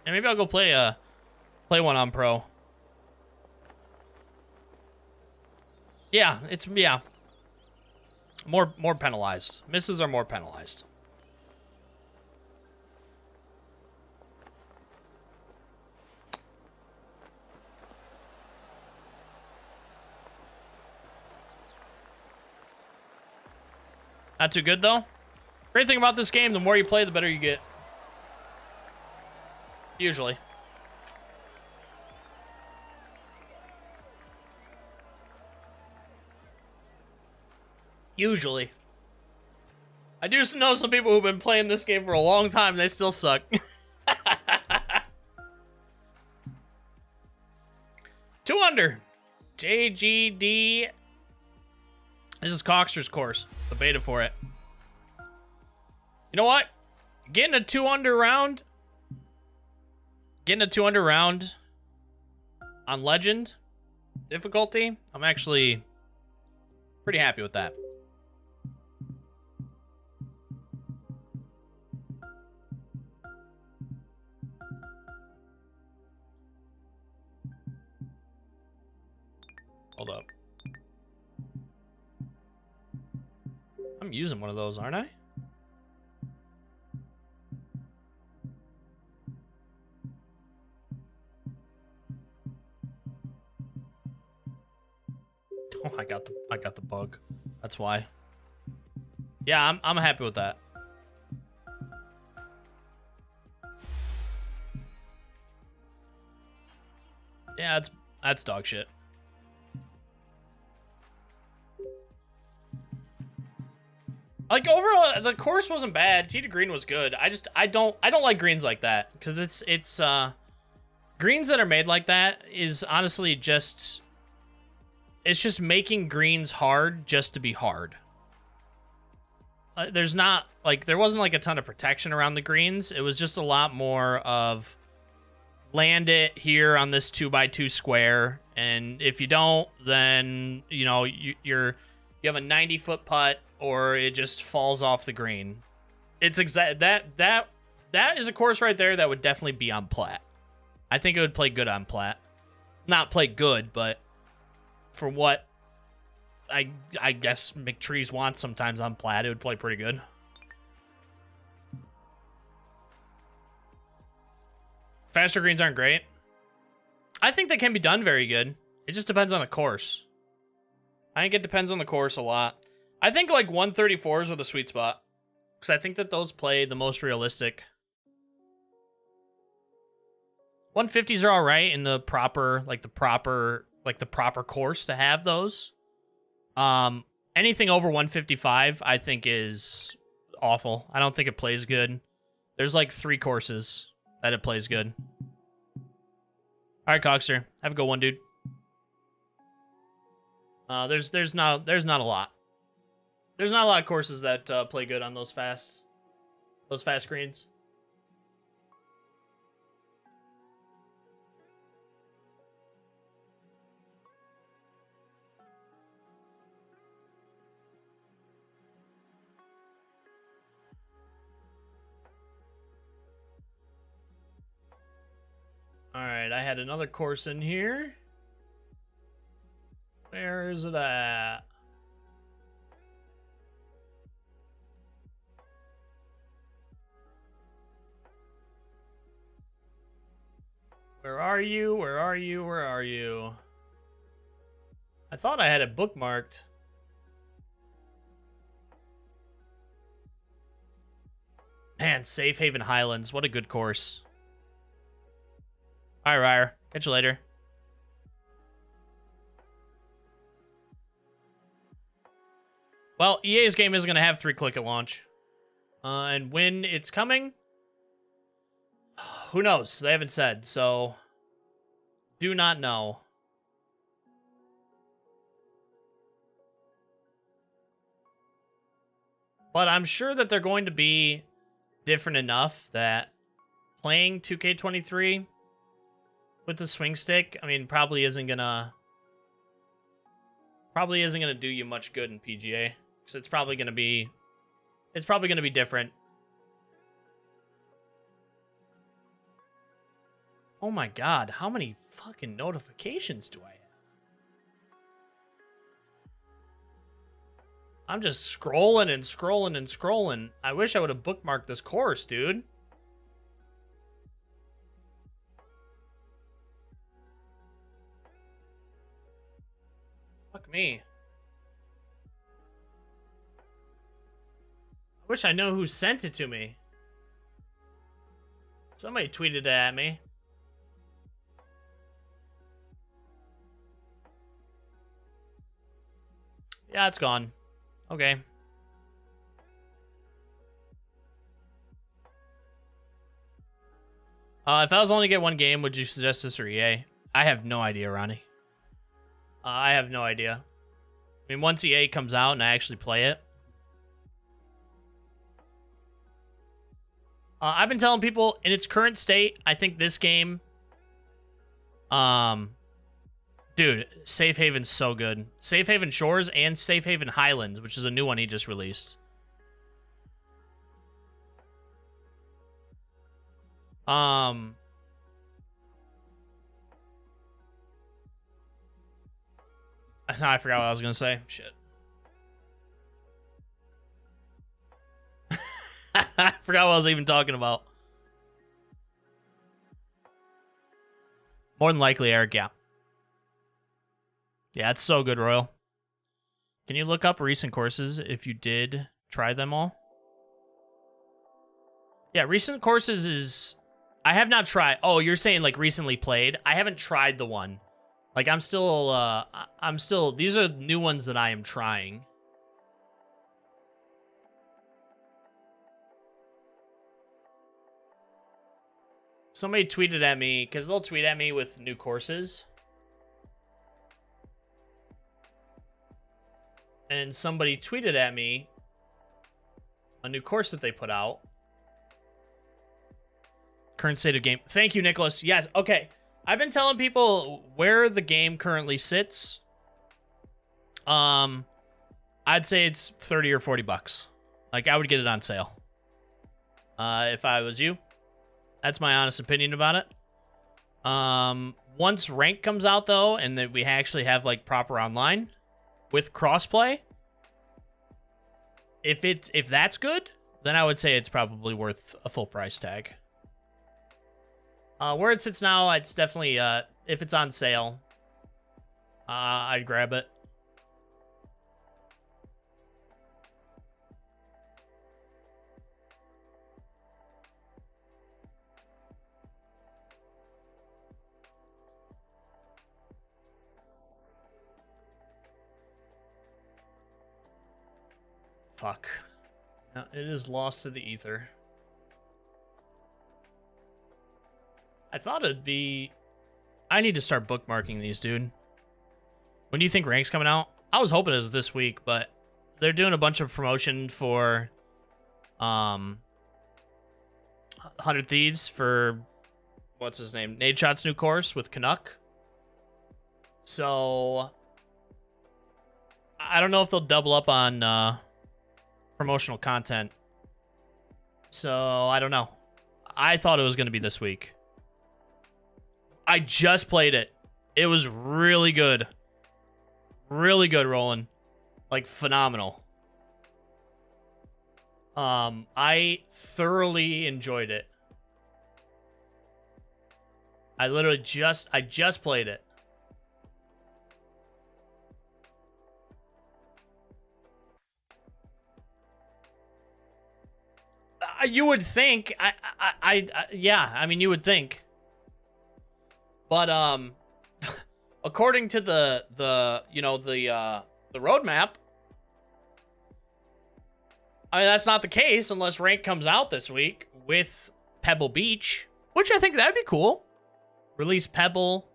Yeah, maybe I'll go play one on pro. Yeah, it's more penalized. Misses are more penalized. Not too good, though. Great thing about this game, the more you play, the better you get. Usually. Usually. I do know some people who've been playing this game for a long time, and they still suck. 2 under. JGD. This is Coxter's course. The beta for it. You know what? Getting a 2 under round. Getting a 2 under round on Legend difficulty. I'm actually pretty happy with that. Hold up. I'm using one of those, aren't I? Oh, I got the bug. That's why. Yeah, I'm happy with that. Yeah, that's dog shit. Like overall, the course wasn't bad. Tee to green was good. I don't like greens like that because it's greens that are made like that is honestly just making greens hard just to be hard. There wasn't like a ton of protection around the greens. It was just a lot more of land it here on this 2x2 square, and if you don't, then you know you have a 90-foot putt or it just falls off the green. It's that is a course right there that would definitely be on plat. I think it would play good on plat. Not play good, but for what I guess McTrees wants sometimes on plat, it would play pretty good. Faster greens aren't great. I think they can be done very good. It just depends on the course. I think it depends on the course a lot. I think like 134s are the sweet spot because I think that those play the most realistic. 150s are all right in the proper course to have those. Anything over 155 I think is awful. I don't think it plays good. There's like 3 courses that it plays good. All right, Coxer, have a good one, dude. There's not a lot. There's not a lot of courses that play good on those fast greens. All right, I had another course in here. Where is it at? Where are you? Where are you? Where are you? I thought I had it bookmarked. Man, Safe Haven Highlands. What a good course. All right, Ryer. Catch you later. Well, EA's game isn't going to have 3-click at launch. And when it's coming, who knows? They haven't said, so do not know. But I'm sure that they're going to be different enough that playing 2K23 with the swing stick, I mean, probably isn't gonna do you much good in PGA. Because it's probably gonna be different. Oh my god, how many fucking notifications do I have? I'm just scrolling and scrolling and scrolling. I wish I would have bookmarked this course, dude. Fuck me. I wish I know who sent it to me. Somebody tweeted it at me. Yeah, it's gone. Okay. If I was only to get one game, would you suggest this or EA? I have no idea, Ronnie. I have no idea. I mean, once EA comes out and I actually play it. I've been telling people in its current state, I think this game... Dude, Safe Haven's so good. Safe Haven Shores and Safe Haven Highlands, which is a new one he just released. I forgot what I was going to say. Shit. I forgot what I was even talking about. More than likely, Eric, yeah. Yeah, it's so good, Royal. Can you look up recent courses if you did tried them all. Yeah, recent courses is... I have not tried... Oh, you're saying, like, recently played? I haven't tried the one. Like, I'm still... These are new ones that I am trying. Somebody tweeted at me, because they'll tweet at me with new courses. And somebody tweeted at me a new course that they put out. Current state of game. Thank you, Nicholas. Yes, okay. I've been telling people where the game currently sits. I'd say it's 30 or 40 bucks. Like, I would get it on sale. If I was you. That's my honest opinion about it. Once rank comes out, though, and that we actually have, like, proper online with crossplay, if that's good, then I would say it's probably worth a full price tag. Where it sits now, it's definitely, if it's on sale, I'd grab it. Fuck. No, it is lost to the ether. I thought it'd be... I need to start bookmarking these, dude. When do you think rank's coming out? I was hoping it was this week, but they're doing a bunch of promotion for 100 Thieves for... What's his name? Nade Shot's new course with Canuck. So... I don't know if they'll double up on promotional content. So, I don't know. I thought it was going to be this week. I just played it. It was really good. Really good, Roland. Like, phenomenal. I thoroughly enjoyed it. I literally just played it. You would think, yeah, I mean, you would think. But, according to the roadmap, I mean, that's not the case unless rank comes out this week with Pebble Beach, which I think that'd be cool. Release Pebble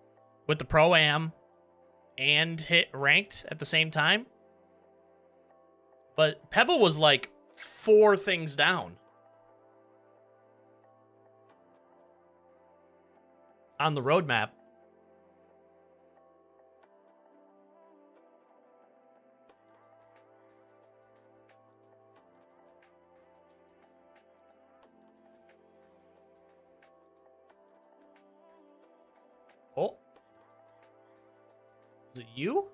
with the Pro-Am and hit ranked at the same time. But Pebble was like 4 things down on the roadmap. Oh. Is it you?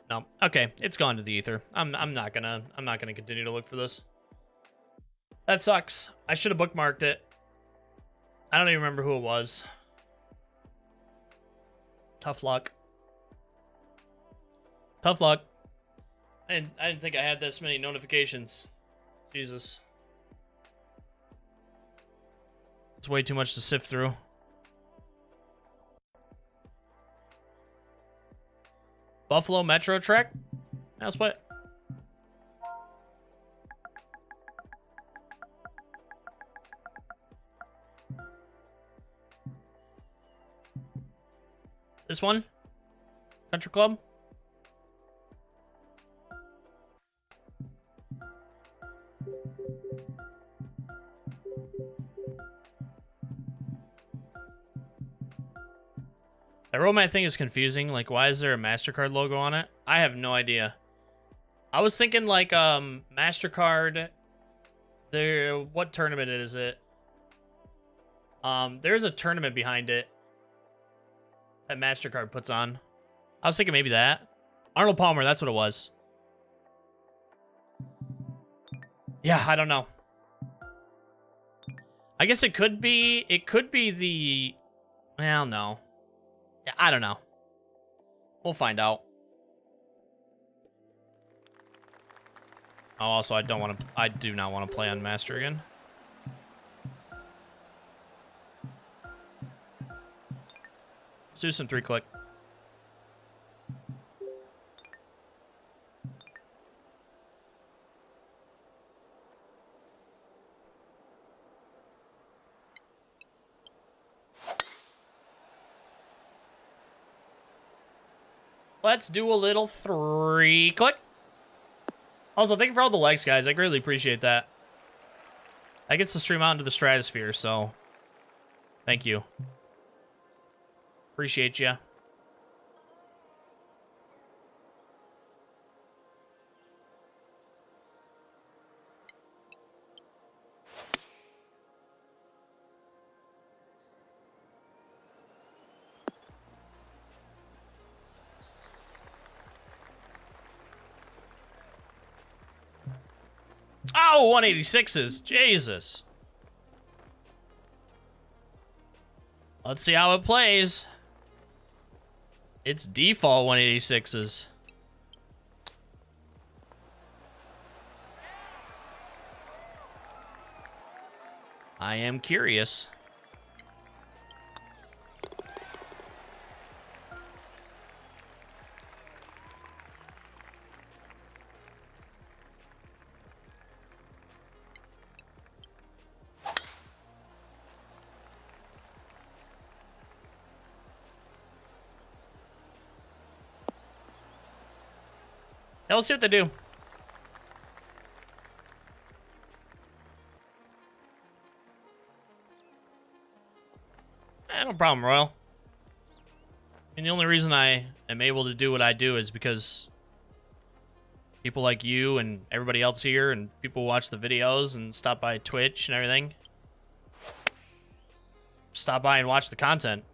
No. Okay, it's gone to the ether. I'm not gonna continue to look for this. That sucks. I should have bookmarked it. I don't even remember who it was. Tough luck. Tough luck. I didn't think I had this many notifications. Jesus. It's way too much to sift through. Buffalo Metro Trek? That's what. This one? Country Club? That roadmap thing is confusing. Like, why is there a MasterCard logo on it? I have no idea. I was thinking, like, MasterCard... What tournament is it? There's a tournament behind it that MasterCard puts on. I was thinking maybe that. Arnold Palmer, that's what it was. Yeah, I don't know. I guess it could be the... Well, no. Yeah, I don't know. We'll find out. Oh, also, I do not want to play on Master again. Let's do some 3-click. Let's do a little 3-click. Also, thank you for all the likes, guys. I greatly appreciate that. That gets the stream out into the stratosphere, so thank you. Appreciate you. Oh, 186s. Jesus. Let's see how it plays. It's default 186s. I am curious. Now let's see what they do. No problem, Royal. And the only reason I am able to do what I do is because people like you and everybody else here and people watch the videos and stop by Twitch and everything. Stop by and watch the content.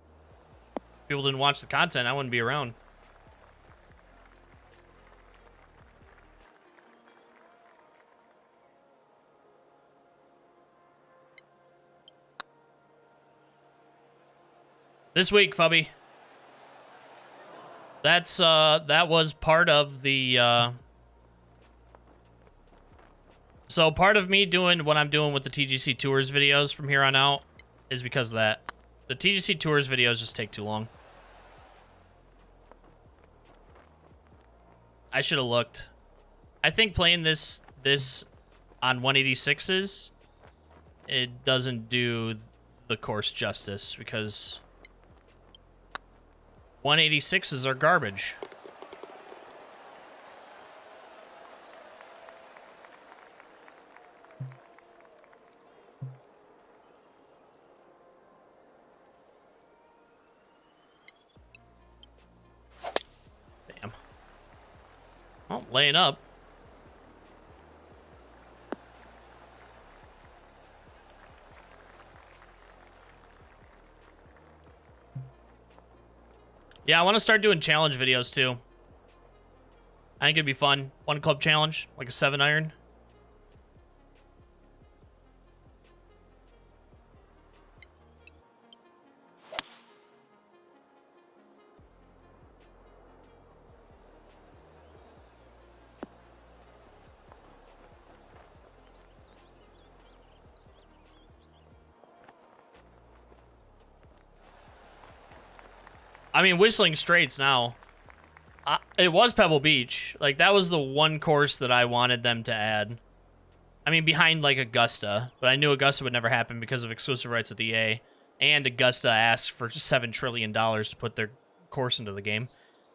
If people didn't watch the content, I wouldn't be around. This week, Fubby. That was part of the so part of me doing what I'm doing with the TGC Tours videos from here on out is because of that. The TGC Tours videos just take too long. I should have looked. I think playing this on 186s, it doesn't do the course justice because 186s are garbage. Damn. Oh, laying up. Yeah, I want to start doing challenge videos too. I think it'd be fun. One club challenge, like a 7-iron. I mean, Whistling Straits now. It was Pebble Beach. Like, that was the one course that I wanted them to add. I mean, behind, like, Augusta. But I knew Augusta would never happen because of exclusive rights with EA. And Augusta asked for $7 trillion to put their course into the game.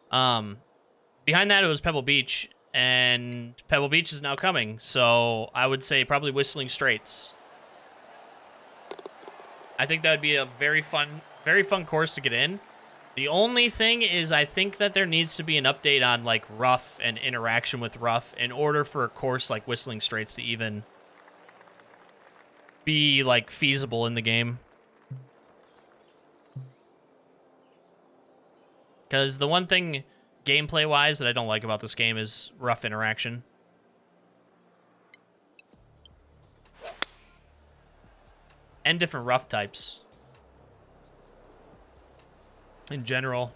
Behind that, it was Pebble Beach. And Pebble Beach is now coming. So I would say probably Whistling Straits. I think that would be a very fun course to get in. The only thing is I think that there needs to be an update on, like, rough and interaction with rough in order for a course like Whistling Straits to even be, like, feasible in the game. Because the one thing gameplay-wise that I don't like about this game is rough interaction. And different rough types. In general.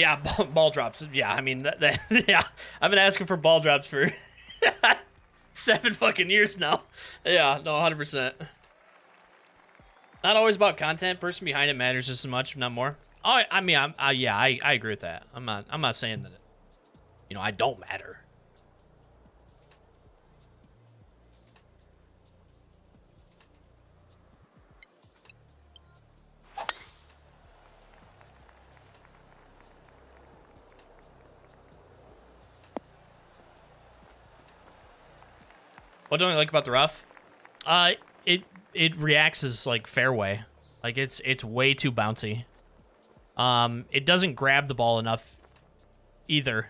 Yeah, ball drops. Yeah, I mean, yeah, I've been asking for ball drops for 7 fucking years now. Yeah, no, 100%. Not always about content. Person behind it matters just as much, if not more. Oh, I mean, yeah, I agree with that. I'm not saying that, I don't matter. What don't I like about the rough? It reacts as like fairway. Like it's way too bouncy. It doesn't grab the ball enough either.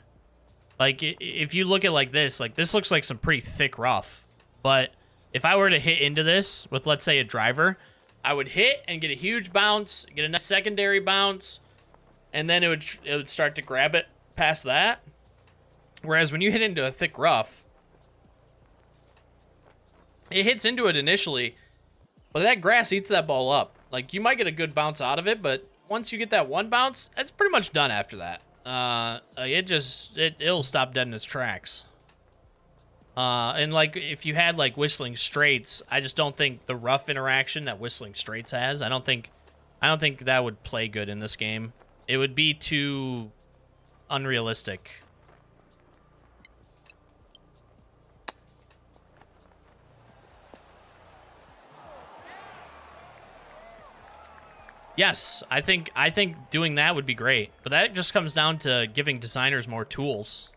Like if you look at like this looks like some pretty thick rough. But if I were to hit into this with, let's say, a driver, I would hit and get a huge bounce, get a nice secondary bounce, and then it would start to grab it past that. Whereas when you hit into a thick rough, it hits into it initially, but that grass eats that ball up. Like, you might get a good bounce out of it, but once you get that one bounce, it's pretty much done after that. It'll stop dead in its tracks. And like, if you had like Whistling Straits, I just don't think the rough interaction that Whistling Straits has, I don't think that would play good in this game. It would be too unrealistic. Yes, I think doing that would be great, but that just comes down to giving designers more tools.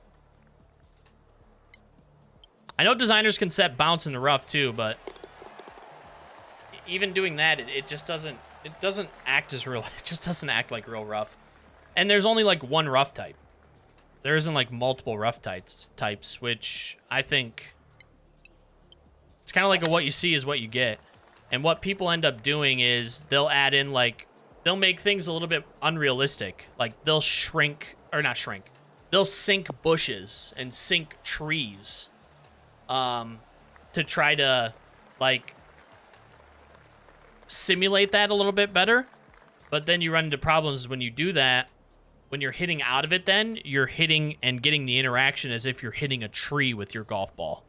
I know designers can set bounce in the rough too, but even doing that, it just doesn't act as real. It just doesn't act like real rough. And there's only like one rough type. There isn't like multiple rough types, which I think it's kind of like a what you see is what you get. And what people end up doing is they'll add in they'll make things a little bit unrealistic. Like they'll they'll sink bushes and sink trees to try to like simulate that a little bit better. But then you run into problems when you do that. When you're hitting out of it, then you're hitting and getting the interaction as if you're hitting a tree with your golf ball.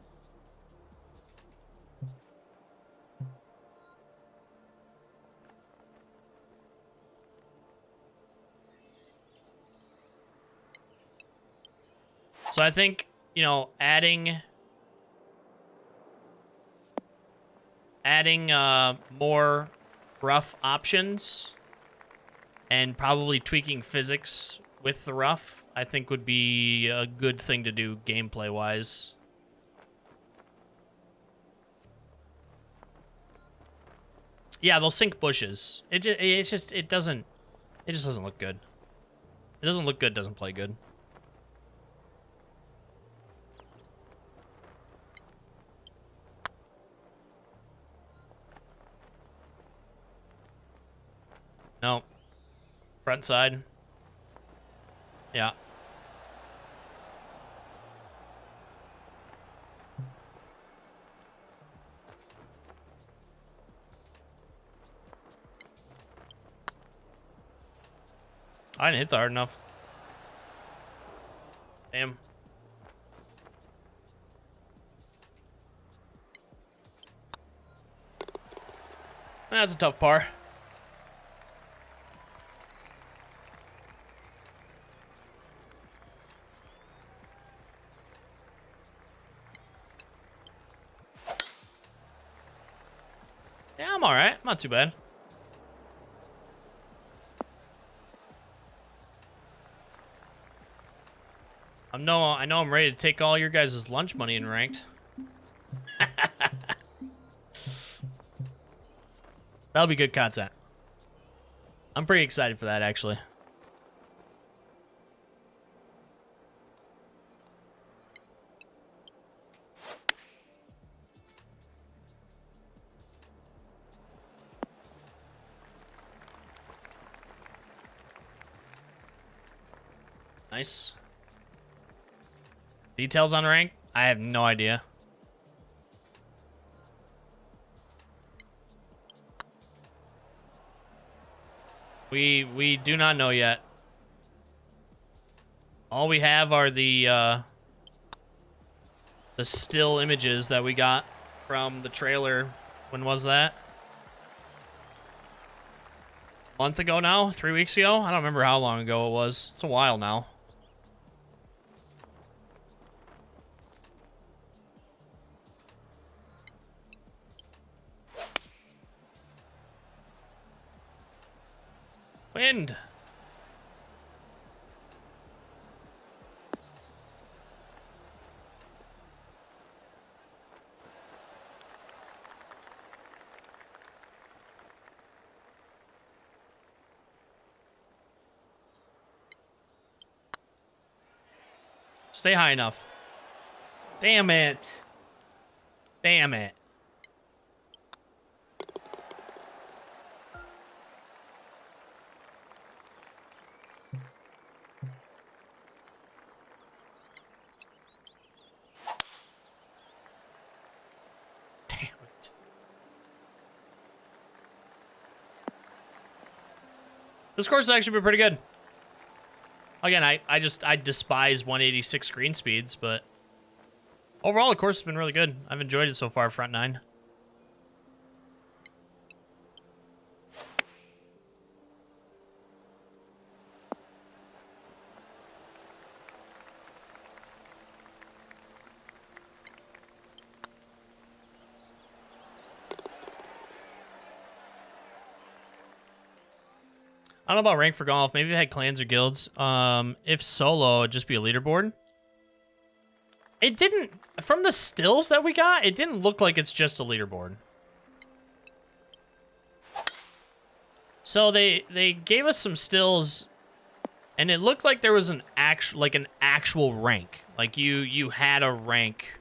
So I think, adding more rough options and probably tweaking physics with the rough, I think would be a good thing to do gameplay-wise. Yeah, they'll sink bushes. It just doesn't look good. It doesn't look good, doesn't play good. No. Front side. Yeah. I didn't hit that hard enough. Damn. That's a tough par. Yeah, I'm alright. Not too bad. I know I'm ready to take all your guys' lunch money in ranked. That'll be good content. I'm pretty excited for that, actually. Nice. Details on rank? I have no idea. We do not know yet. All we have are the still images that we got from the trailer. When was that? A month ago now? 3 weeks ago? I don't remember how long ago it was. It's a while now. Wind. Stay high enough. Damn it. Damn it. Damn it. This course has actually been pretty good. Again, I despise 186 green speeds, but overall the course has been really good. I've enjoyed it so far, front nine. I don't know about rank for golf. Maybe it had clans or guilds. If solo, it'd just be a leaderboard. It didn't, from the stills that we got, it didn't look like it's just a leaderboard. So they gave us some stills, and it looked like there was an actual rank. Like you had a rank,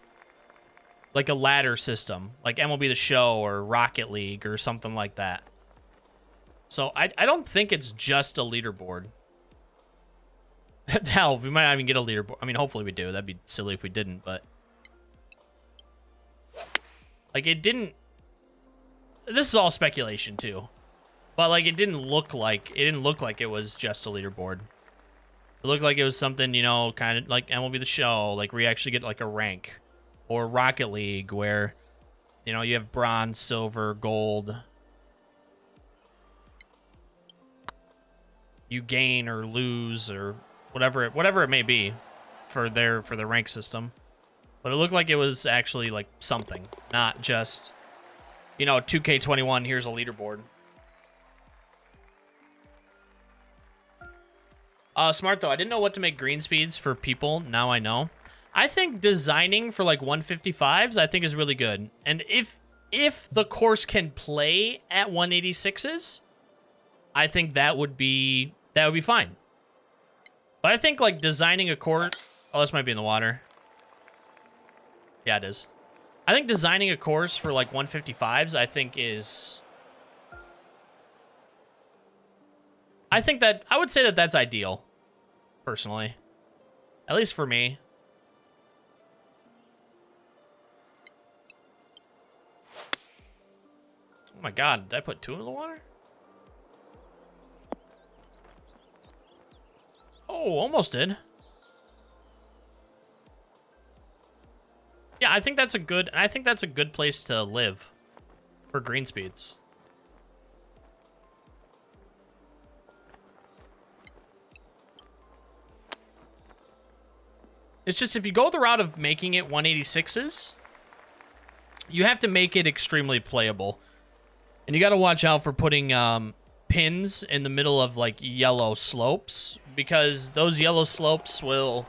like a ladder system, like MLB The Show or Rocket League or something like that. So I don't think it's just a leaderboard. Hell, we might not even get a leaderboard. I mean, hopefully we do. That'd be silly if we didn't, but like it didn't. This is all speculation too, but like it didn't look like it was just a leaderboard. It looked like it was something, you know, kind of like MLB The Show, like where you actually get like a rank, or Rocket League where, you know, you have bronze, silver, gold. You gain or lose or whatever it may be for the rank system. But it looked like it was actually like something, not just, you know, 2K21, here's a leaderboard. Smart though, I didn't know what to make green speeds for people. Now I know. I think designing for like 155s I think is really good. And if the course can play at 186s, I think that would be fine. But I think like designing a course... Oh, this might be in the water. Yeah, it is. I think designing a course for like 155s, I think is... I would say that that's ideal, personally. At least for me. Oh my god, did I put 2 in the water? Oh, almost did. Yeah, I think that's a good place to live for green speeds. It's just if you go the route of making it 186s, you have to make it extremely playable. And you got to watch out for putting pins in the middle of like yellow slopes, because those yellow slopes will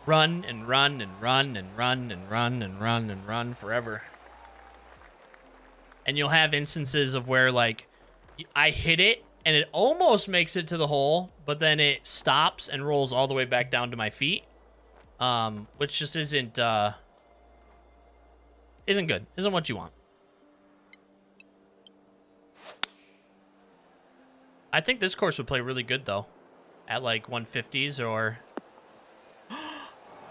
run and run and run and run and run and run and run forever. And you'll have instances of where like I hit it and it almost makes it to the hole, but then it stops and rolls all the way back down to my feet, which just isn't good. Isn't what you want. I think this course would play really good, though. At, like, 150s or...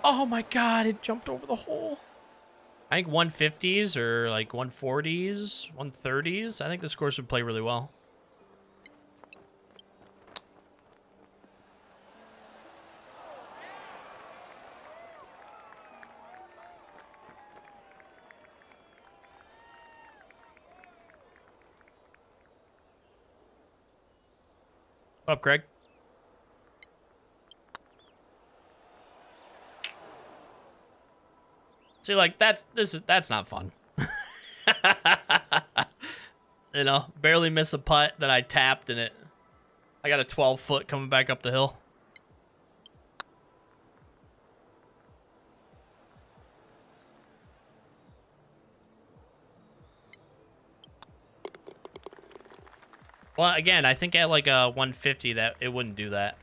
Oh, my God. It jumped over the hole. I think 150s or, like, 140s, 130s. I think this course would play really well. What up, Craig? See, like, that's not fun. You know, barely miss a putt that I tapped and I got a 12-foot coming back up the hill. Well, again, I think at like a 150 that it wouldn't do that.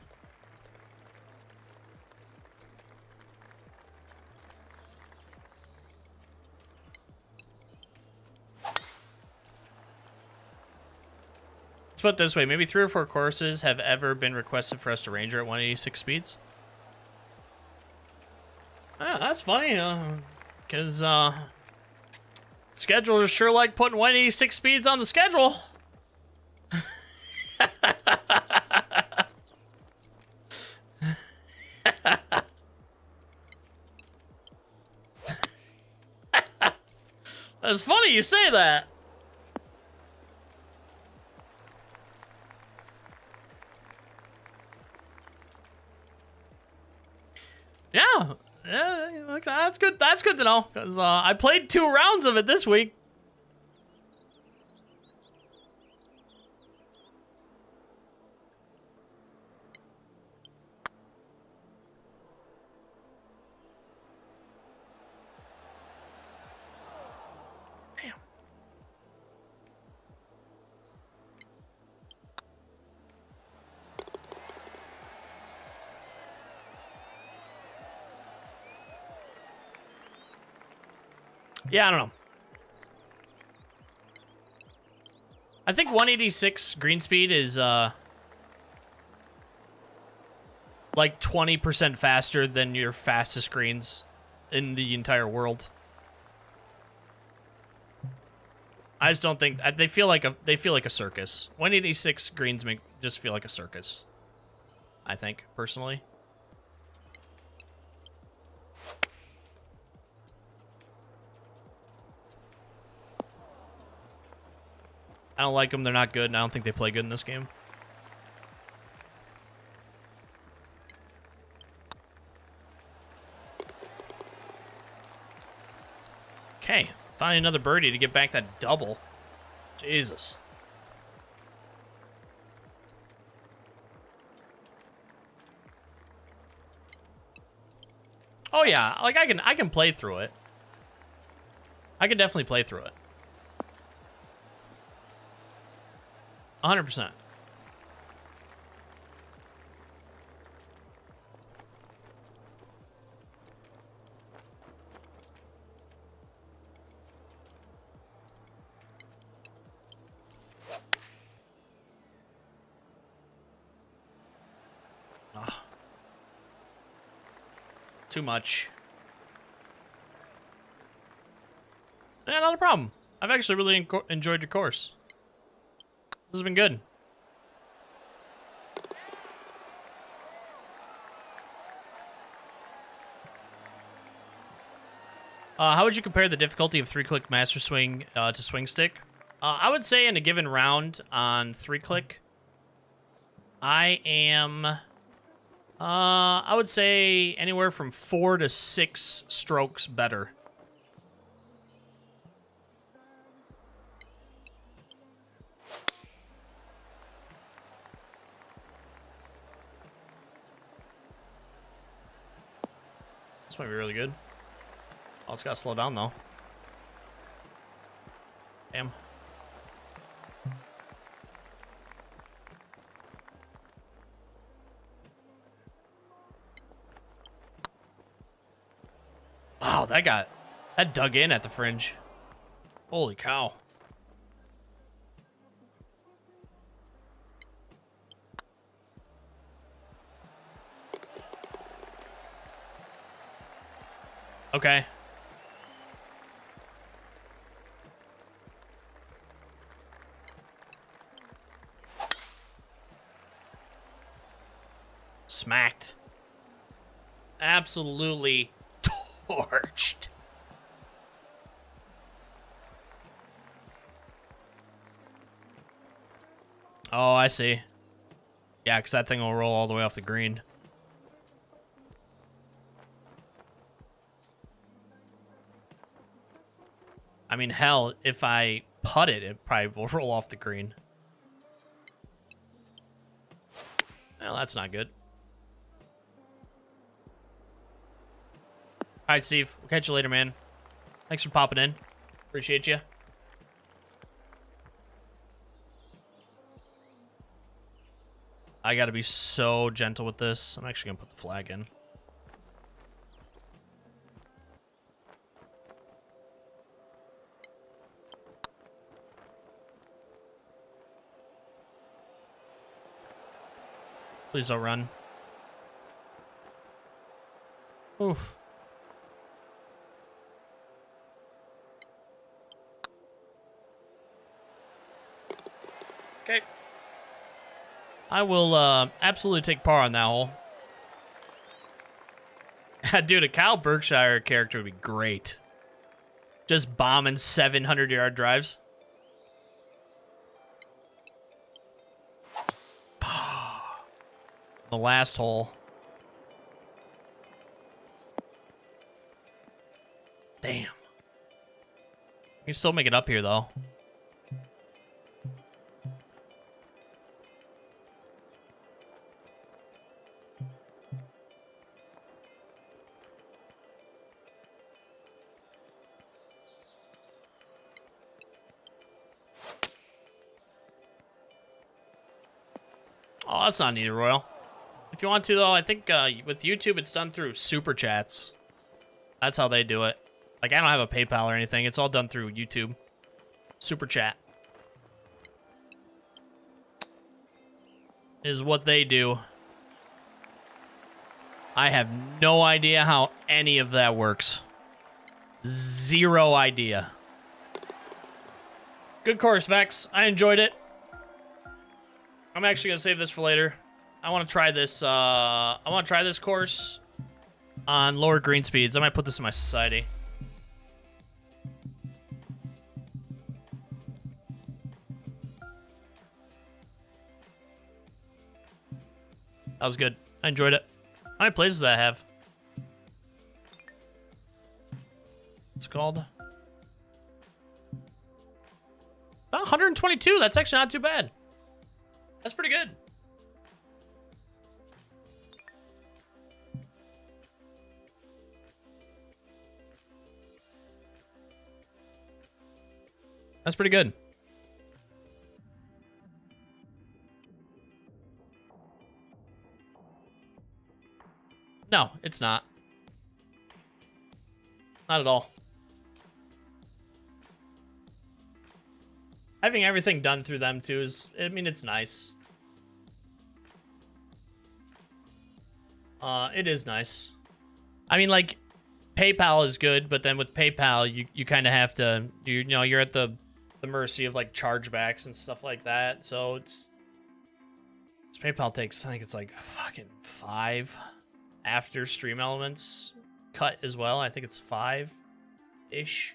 Let's put it this way. Maybe 3 or 4 courses have ever been requested for us to ranger at 186 speeds. Ah, that's funny. Because schedulers sure like putting 186 speeds on the schedule. That's funny you say that. Yeah, that's good. That's good to know, because I played 2 rounds of it this week. Damn. Yeah, I don't know. I think 186 green speed is like 20% faster than your fastest greens in the entire world. I just don't think they feel like a circus. 186 greens just feel like a circus. I think personally. I don't like them. They're not good, and I don't think they play good in this game. Okay, find another birdie to get back that double. Jesus. Oh yeah, like I can play through it. I can definitely play through it. 100%. Too much. Yeah, not a problem. I've actually really enjoyed your course. This has been good. How would you compare the difficulty of 3-click master swing to swing stick? I would say in a given round on 3-click, I am, I would say anywhere from 4 to 6 strokes better. This might be really good. Oh, it's got to slow down, though. Damn. Wow, that dug in at the fringe. Holy cow. Okay. Smacked. Absolutely torched. Oh, I see. Yeah, because that thing will roll all the way off the green. I mean, hell, if I putt it, it probably will roll off the green. Well, that's not good. All right, Steve. We'll catch you later, man. Thanks for popping in. Appreciate you. I got to be so gentle with this. I'm actually going to put the flag in. Please don't run. Oof. Okay. I will absolutely take par on that hole. Dude, a Kyle Berkshire character would be great. Just bombing 700-yard drives. The last hole. Damn. You can still make it up here, though. Oh, that's not needed, Royal. If you want to, though, I think with YouTube, it's done through Super Chats. That's how they do it. Like, I don't have a PayPal or anything. It's all done through YouTube. Super Chat is what they do. I have no idea how any of that works. Zero idea. Good course, Vex. I enjoyed it. I'm actually gonna save this for later. I want to try this. I want to try this course on lower green speeds. I might put this in my society. That was good. I enjoyed it. How many places do I have? What's it called? 122. That's actually not too bad. That's pretty good. That's pretty good. No, it's not. Not at all. Having everything done through them, too, is... I mean, it's nice. It is nice. I mean, like, PayPal is good, but then with PayPal, you kind of have to... You know, you're at the mercy of, like, chargebacks and stuff like that. So, it's... PayPal takes, I think it's, like, fucking 5 after Stream Elements cut as well. I think it's 5-ish.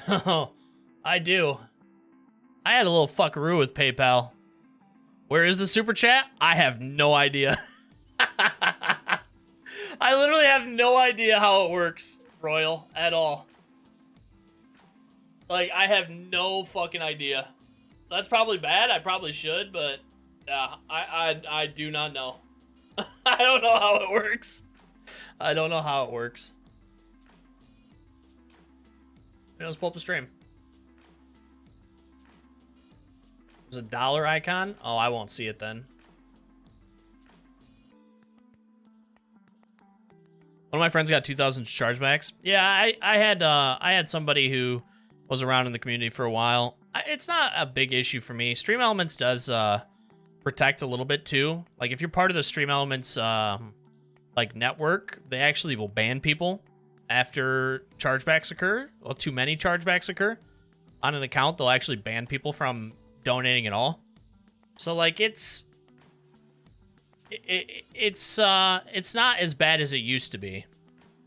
Oh, I do. I had a little fuckaroo with PayPal. Where is the super chat? I have no idea. I literally have no idea how it works, Royal, at all. Like, I have no fucking idea. That's probably bad. I probably should, but yeah, I do not know. I don't know how it works. I don't know how it works. Let's pull up the stream. There's a dollar icon? Oh, I won't see it then. One of my friends got 2,000 chargebacks. Yeah, I had somebody who was around in the community for a while. It's not a big issue for me. Stream Elements does protect a little bit too. Like if you're part of the Stream Elements like network, they actually will ban people after chargebacks occur. Well, too many chargebacks occur on an account. They'll actually ban people from donating at all. So like it's not as bad as it used to be.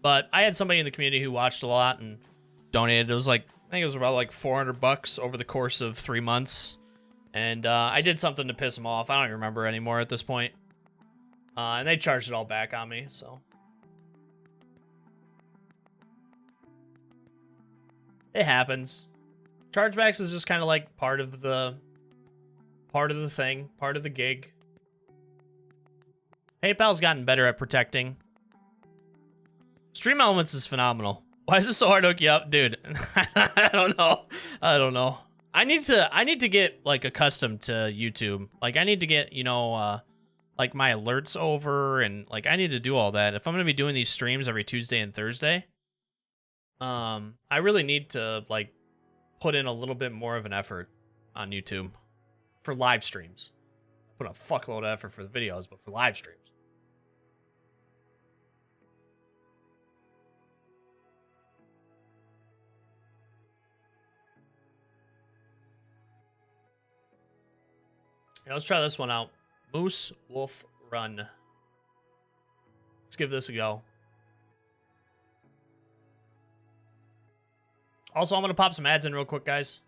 But I had somebody in the community who watched a lot and donated. It was like, I think it was about like $400 over the course of 3 months. And I did something to piss them off. I don't even remember anymore at this point. And they charged it all back on me, so. It happens. Chargebacks is just kind of like part of the thing, part of the gig. PayPal's gotten better at protecting. Stream Elements is phenomenal. Why is this so hard to hook you up? Dude, I don't know. I need to get like accustomed to YouTube. Like I need to get, like my alerts over, and like I need to do all that. If I'm going to be doing these streams every Tuesday and Thursday, I really need to like put in a little bit more of an effort on YouTube for live streams. Put a fuckload of effort for the videos, but for live streams. Yeah, let's try this one out. Moose Wolf Run. Let's give this a go. Also, I'm going to pop some ads in real quick, guys.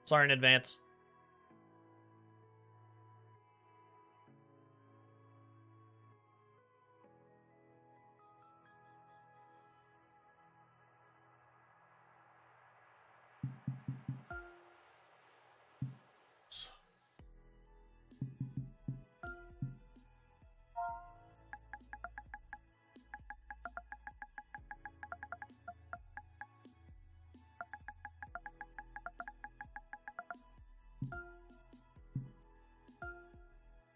Sorry in advance.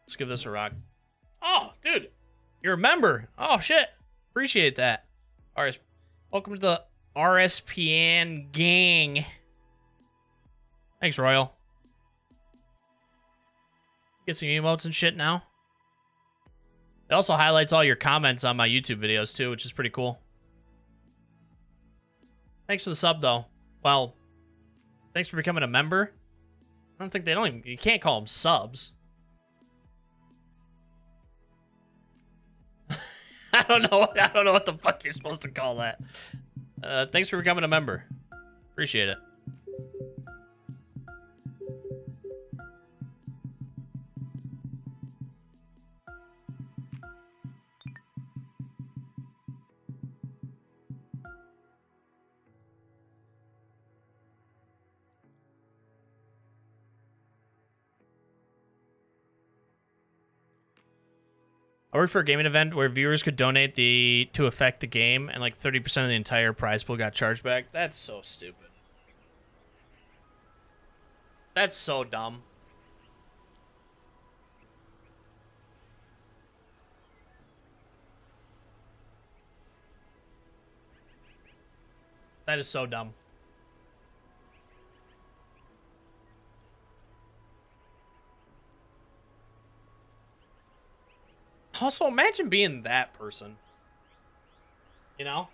Let's give this a rock. Oh, dude. You're a member. Oh, shit. Appreciate that. Welcome to the RSPN gang. Thanks, Royal. Get some emotes and shit now. It also highlights all your comments on my YouTube videos, too, which is pretty cool. Thanks for the sub, though. Well, thanks for becoming a member. I don't think you can't call them subs. I don't know what the fuck you're supposed to call that. Thanks for becoming a member. Appreciate it. I worked for a gaming event where viewers could donate to affect the game, and like 30% of the entire prize pool got charged back. That's so stupid. That's so dumb. That is so dumb. Also, imagine being that person. You know?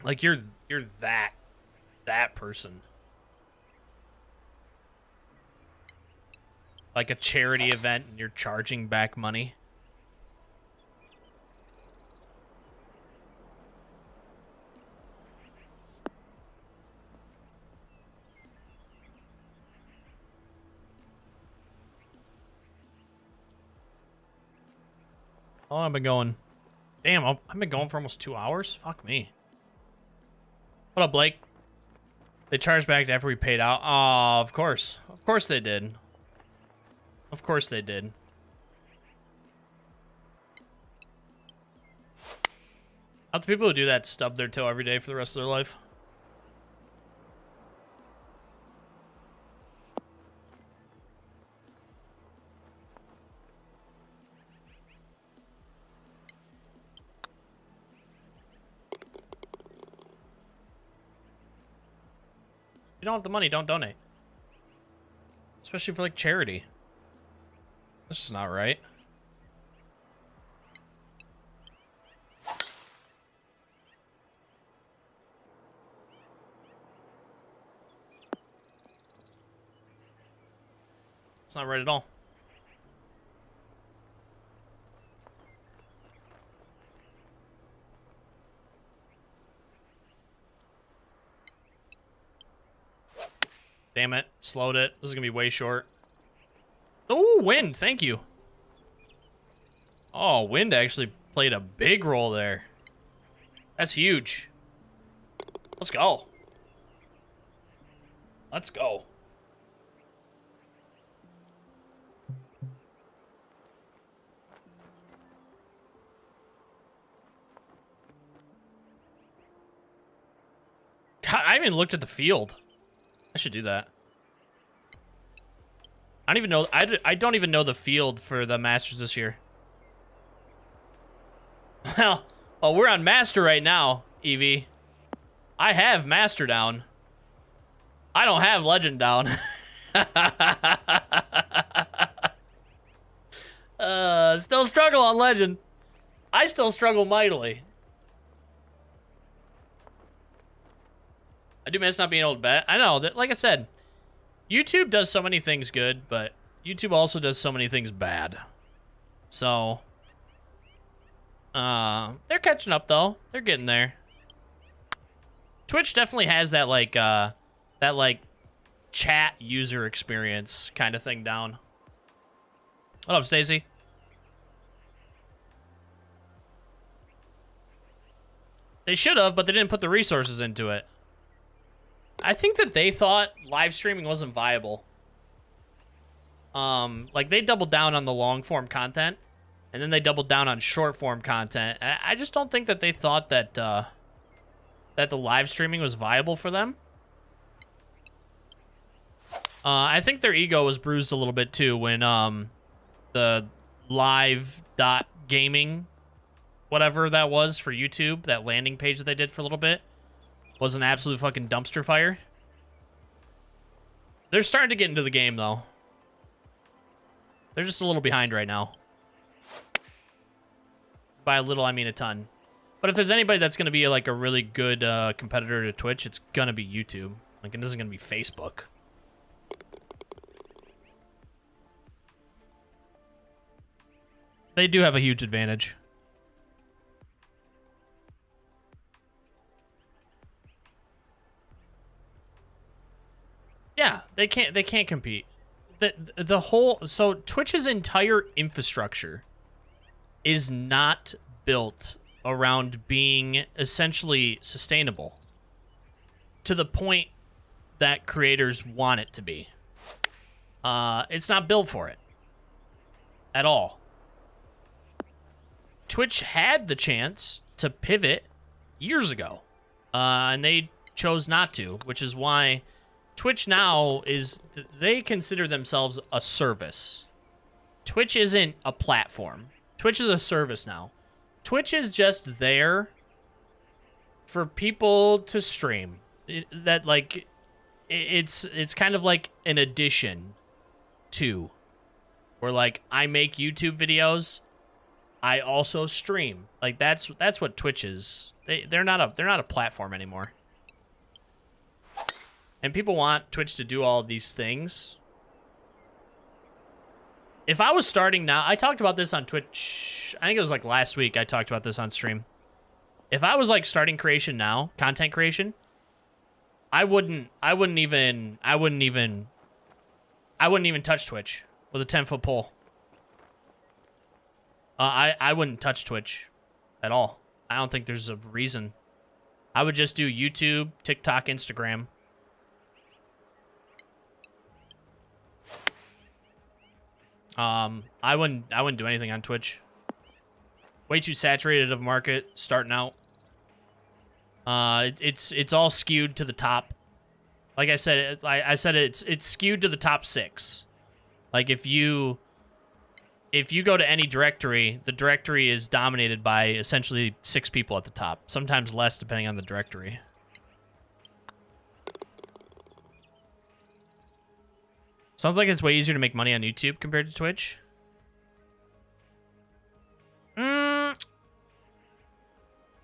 Like you're that person. Like a charity event and you're charging back money. Oh, I've been going. Damn, I've been going for almost 2 hours? Fuck me. What up, Blake? They charged back after we paid out. Oh, of course. Of course they did. Of course they did. How the people who do that stub their toe every day for the rest of their life? If you don't have the money, don't donate. Especially for like charity. This is not right. It's not right at all. Damn it. Slowed it. This is going to be way short. Oh, wind. Thank you. Oh, wind actually played a big role there. That's huge. Let's go. Let's go. God, I haven't even looked at the field. I should do that. I don't even know. I don't even know the field for the Masters this year. Well, we're on Master right now, Evie. I have Master down. I don't have Legend down. Still struggle on Legend. I still struggle mightily. I do miss not being able to bet. I know that, like I said, YouTube does so many things good, but YouTube also does so many things bad. So, they're catching up though. They're getting there. Twitch definitely has that like chat user experience kind of thing down. What up, Stacy? They should have, but they didn't put the resources into it. I think that they thought live streaming wasn't viable. Like they doubled down on the long form content, and then they doubled down on short form content. I just don't think that they thought that that the live streaming was viable for them. I think their ego was bruised a little bit too when the live.gaming, whatever that was for YouTube, that landing page that they did for a little bit, was an absolute fucking dumpster fire. They're starting to get into the game, though. They're just a little behind right now. By a little, I mean a ton. But if there's anybody that's going to be like a really good competitor to Twitch, it's going to be YouTube. Like, it isn't going to be Facebook. They do have a huge advantage. Yeah, they can't compete. The whole, so Twitch's entire infrastructure is not built around being essentially sustainable to the point that creators want it to be. It's not built for it at all. Twitch had the chance to pivot years ago, and they chose not to, which is why Twitch now is, they consider themselves a service. Twitch isn't a platform. Twitch is a service now. Twitch is just there for people to stream. It's kind of like an addition to, where like I make YouTube videos, I also stream. Like that's what Twitch is. They're not a platform anymore. And people want Twitch to do all these things. If I was starting now, I talked about this on Twitch. I think it was like last week I talked about this on stream. If I was like starting creation now, content creation, I wouldn't even touch Twitch with a 10-foot pole. I wouldn't touch Twitch at all. I don't think there's a reason. I would just do YouTube, TikTok, Instagram. I wouldn't do anything on Twitch. Way too saturated of market starting out. It's all skewed to the top. Like I said, it's skewed to the top 6. Like if you go to any directory, the directory is dominated by essentially 6 people at the top, sometimes less depending on the directory. Sounds like it's way easier to make money on YouTube compared to Twitch.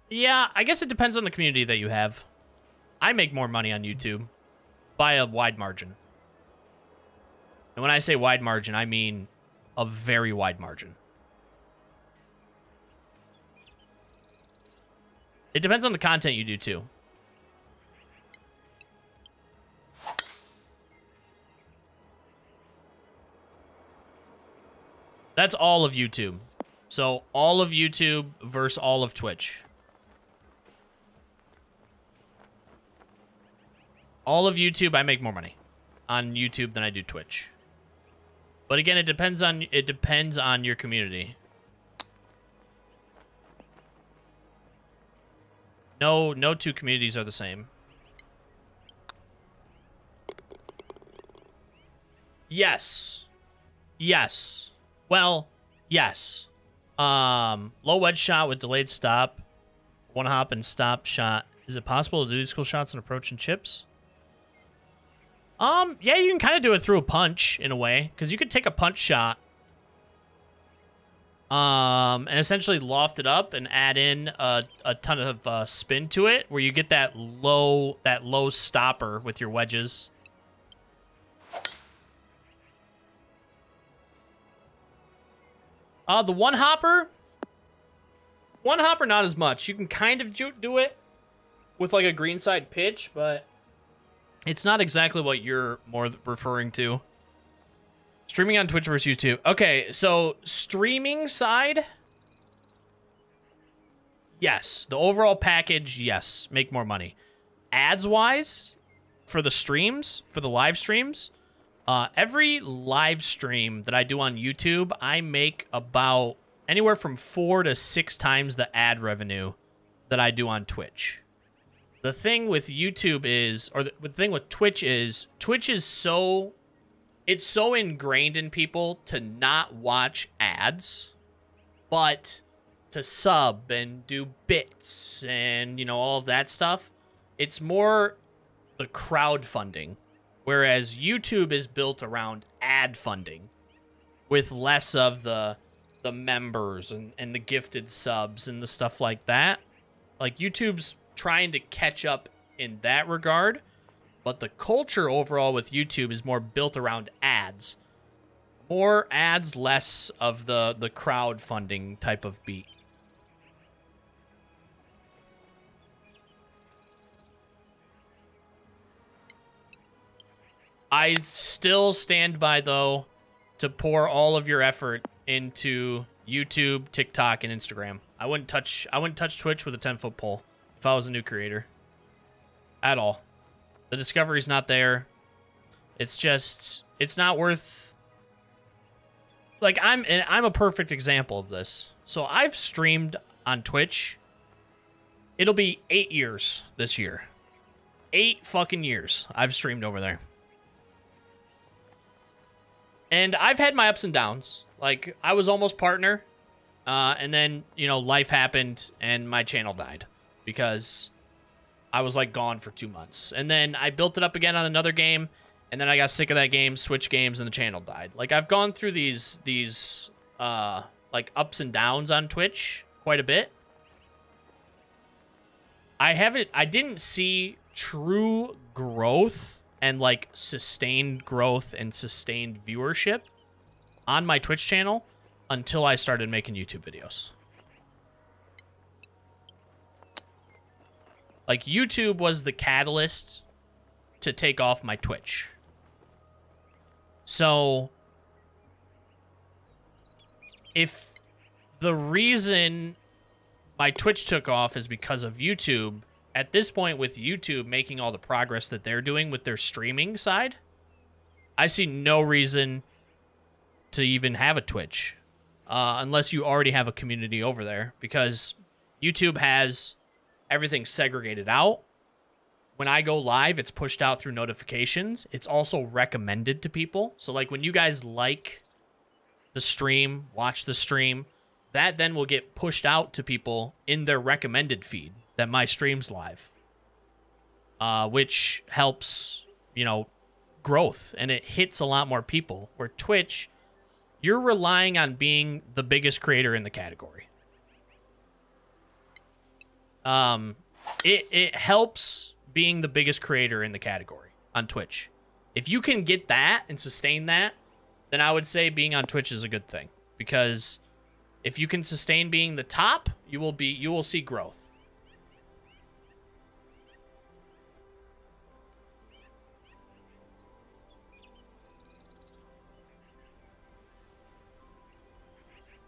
Yeah, I guess it depends on the community that you have. I make more money on YouTube by a wide margin. And when I say wide margin, I mean a very wide margin. It depends on the content you do, too. That's all of YouTube. So all of YouTube versus all of Twitch. All of YouTube, I make more money on YouTube than I do Twitch. But again, it depends on your community. No two communities are the same. Yes. Yes. Well, yes. Low wedge shot with delayed stop. One hop and stop shot. Is it possible to do these cool shots and approach and chips? Yeah, you can kind of do it through a punch in a way, because you could take a punch shot, and essentially loft it up and add in a ton of spin to it, where you get that low stopper with your wedges. The one hopper, not as much. You can kind of do it with like a greenside pitch, but it's not exactly what you're more referring to. Streaming on Twitch versus YouTube. Okay, so streaming side, yes. The overall package, yes. Make more money. Ads-wise, for the streams, for the live streams, every live stream that I do on YouTube, I make about anywhere from 4 to 6 times the ad revenue that I do on Twitch. The thing with YouTube is, or the thing with Twitch is so, it's so ingrained in people to not watch ads, but to sub and do bits and, you know, all of that stuff. It's more the crowdfunding, whereas YouTube is built around ad funding with less of the members and the gifted subs and the stuff like that. Like, YouTube's trying to catch up in that regard, but the culture overall with YouTube is more built around ads. More ads, less of the crowdfunding type of beat. I still stand by, though, to pour all of your effort into YouTube, TikTok, and Instagram. I wouldn't touch Twitch with a 10-foot pole if I was a new creator. At all. The discovery's not there. It's just, it's not worth... Like, I'm a perfect example of this. So I've streamed on Twitch. It'll be 8 years this year. 8 fucking years I've streamed over there. And I've had my ups and downs. Like, I was almost partner. And then, you know, life happened and my channel died. Because I was, like, gone for 2 months. And then I built it up again on another game. And then I got sick of that game, switched games, and the channel died. Like, I've gone through these like, ups and downs on Twitch quite a bit. I didn't see true growth and, like, sustained growth and sustained viewership on my Twitch channel until I started making YouTube videos. Like, YouTube was the catalyst to take off my Twitch. So, if the reason my Twitch took off is because of YouTube, at this point with YouTube making all the progress that they're doing with their streaming side, I see no reason to even have a Twitch. Unless you already have a community over there. Because YouTube has everything segregated out. When I go live, it's pushed out through notifications. It's also recommended to people. So, like, when you guys like the stream, watch the stream, that then will get pushed out to people in their recommended feed that my stream's live. Which helps, you know, growth. And it hits a lot more people. Where Twitch, you're relying on being the biggest creator in the category. It helps being the biggest creator in the category on Twitch. If you can get that and sustain that, then I would say being on Twitch is a good thing, because if you can sustain being the top, you will see growth.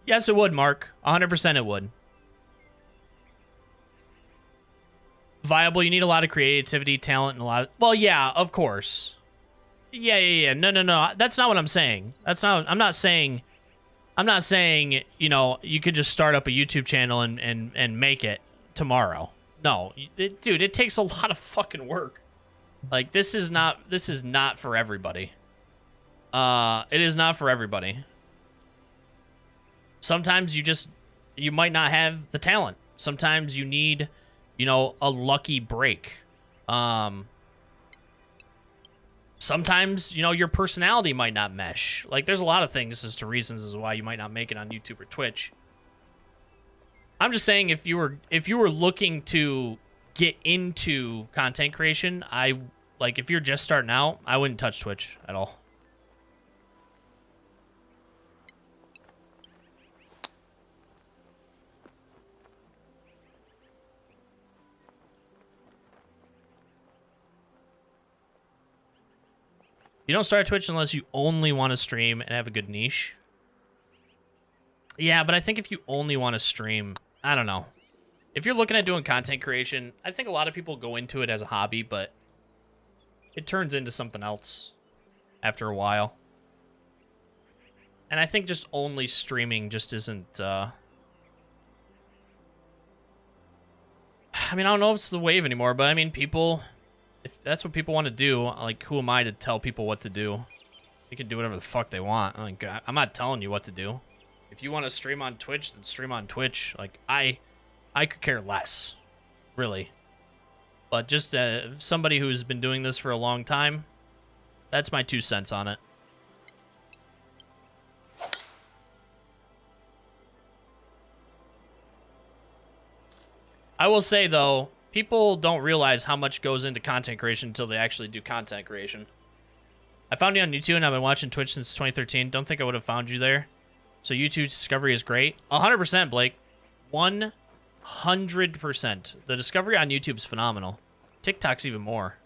Yes, it would, Mark. 100% it would. Viable, you need a lot of creativity, talent, and a lot of... Well, yeah, of course. Yeah. No. That's not what I'm saying. I'm not saying, you know, you could just start up a YouTube channel and make it tomorrow. No. Dude, it takes a lot of fucking work. Like, this is not for everybody. It is not for everybody. Sometimes you might not have the talent. Sometimes you need, you know, a lucky break. Sometimes, you know, your personality might not mesh. Like, there's a lot of things as to reasons as to why you might not make it on YouTube or Twitch. I'm just saying, if you were looking to get into content creation, if you're just starting out, I wouldn't touch Twitch at all. You don't start Twitch unless you only want to stream and have a good niche. Yeah, but I think if you only want to stream, I don't know. If you're looking at doing content creation, I think a lot of people go into it as a hobby, but it turns into something else after a while. And I think just only streaming just isn't... I mean, I don't know if it's the wave anymore, but I mean, people... If that's what people want to do, like, who am I to tell people what to do? They can do whatever the fuck they want. Like, I'm not telling you what to do. If you want to stream on Twitch, then stream on Twitch. Like, I could care less, really. But just somebody who's been doing this for a long time, that's my 2 cents on it. I will say, though, people don't realize how much goes into content creation until they actually do content creation. I found you on YouTube, and I've been watching Twitch since 2013. Don't think I would have found you there. So YouTube discovery is great. 100%, Blake. 100%. The discovery on YouTube is phenomenal. TikTok's even more.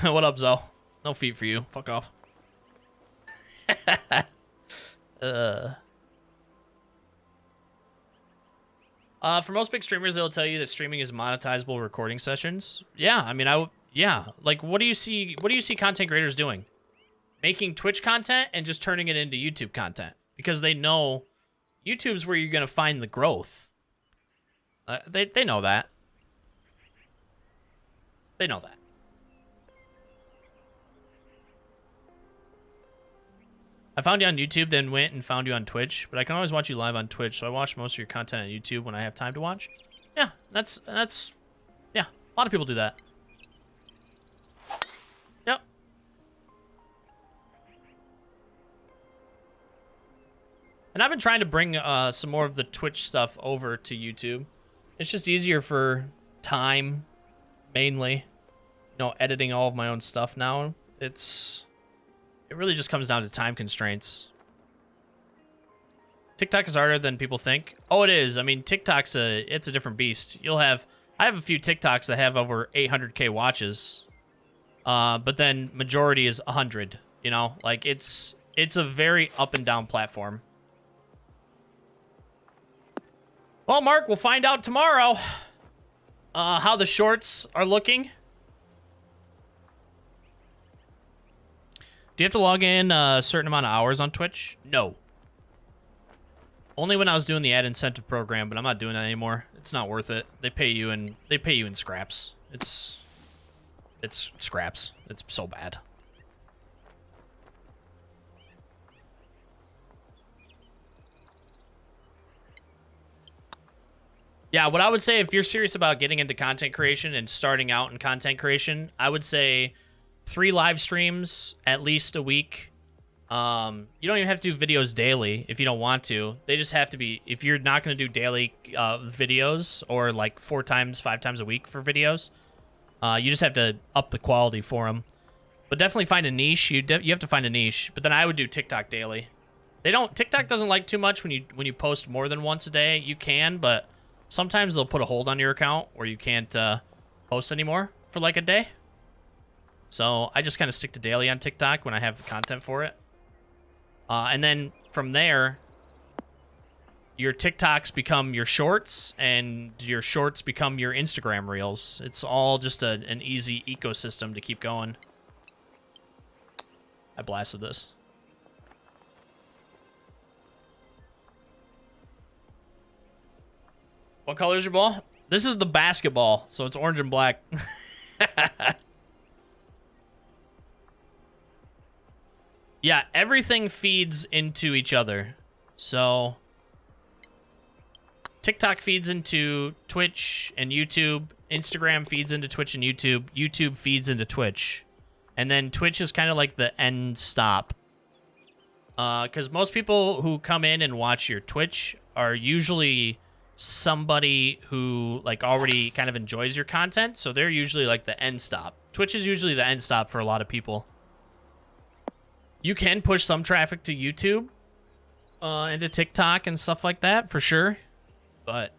What up, Zo? No feet for you. Fuck off. For most big streamers, they'll tell you that streaming is monetizable recording sessions. Yeah, I mean, yeah. Like, what do you see content creators doing? Making Twitch content and just turning it into YouTube content, because they know YouTube's where you're gonna find the growth. They know that. They know that. I found you on YouTube, then went and found you on Twitch, but I can always watch you live on Twitch, so I watch most of your content on YouTube when I have time to watch. Yeah, that's yeah, a lot of people do that. Yep. And I've been trying to bring some more of the Twitch stuff over to YouTube. It's just easier for time, mainly. You know, editing all of my own stuff now. It really just comes down to time constraints. TikTok is harder than people think. Oh, it is. I mean, TikTok's it's a different beast. I have a few TikToks that have over 800K watches. But then majority is 100, you know? Like, it's a very up and down platform. Well, Mark, we'll find out tomorrow how the shorts are looking. Do you have to log in a certain amount of hours on Twitch? No. Only when I was doing the ad incentive program, but I'm not doing that anymore. It's not worth it. They pay you in scraps. It's scraps. It's so bad. Yeah, what I would say, if you're serious about getting into content creation and starting out in content creation, I would say 3 live streams at least a week. You don't even have to do videos daily if you don't want to. They just have to be, if you're not going to do daily videos or like 4 times, 5 times a week for videos, You just have to up the quality for them. But definitely find a niche. You have to find a niche. But then I would do TikTok daily. TikTok doesn't like too much when you post more than once a day. You can, but sometimes they'll put a hold on your account where you can't post anymore for like a day. So I just kind of stick to daily on TikTok when I have the content for it. And then from there, your TikToks become your shorts, and your shorts become your Instagram reels. It's all just an easy ecosystem to keep going. I blasted this. What color is your ball? This is the basketball, so it's orange and black. Yeah, everything feeds into each other. So TikTok feeds into Twitch and YouTube. Instagram feeds into Twitch and YouTube. YouTube feeds into Twitch. And then Twitch is kind of like the end stop. Because most people who come in and watch your Twitch are usually somebody who like already kind of enjoys your content. So they're usually like the end stop. Twitch is usually the end stop for a lot of people. You can push some traffic to YouTube, into TikTok and stuff like that, for sure. But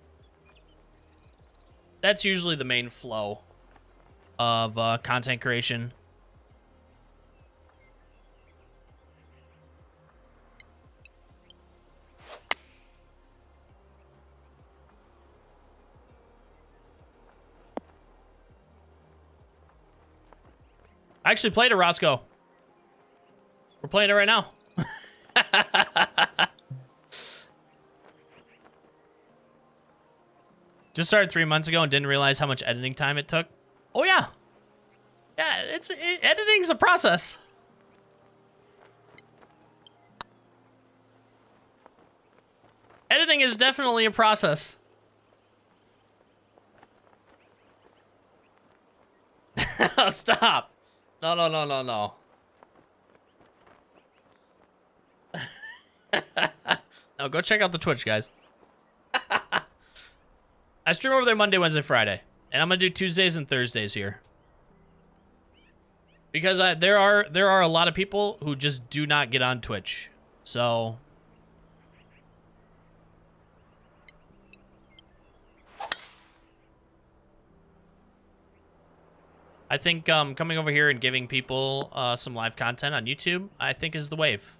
that's usually the main flow of content creation. I actually played a Roscoe. We're playing it right now. Just started 3 months ago and didn't realize how much editing time it took. Oh, yeah. Yeah, editing's a process. Editing is definitely a process. Stop. No. No, go check out the Twitch, guys. I stream over there Monday, Wednesday, Friday. And I'm going to do Tuesdays and Thursdays here. Because there are a lot of people who just do not get on Twitch. So I think coming over here and giving people some live content on YouTube, I think is the wave.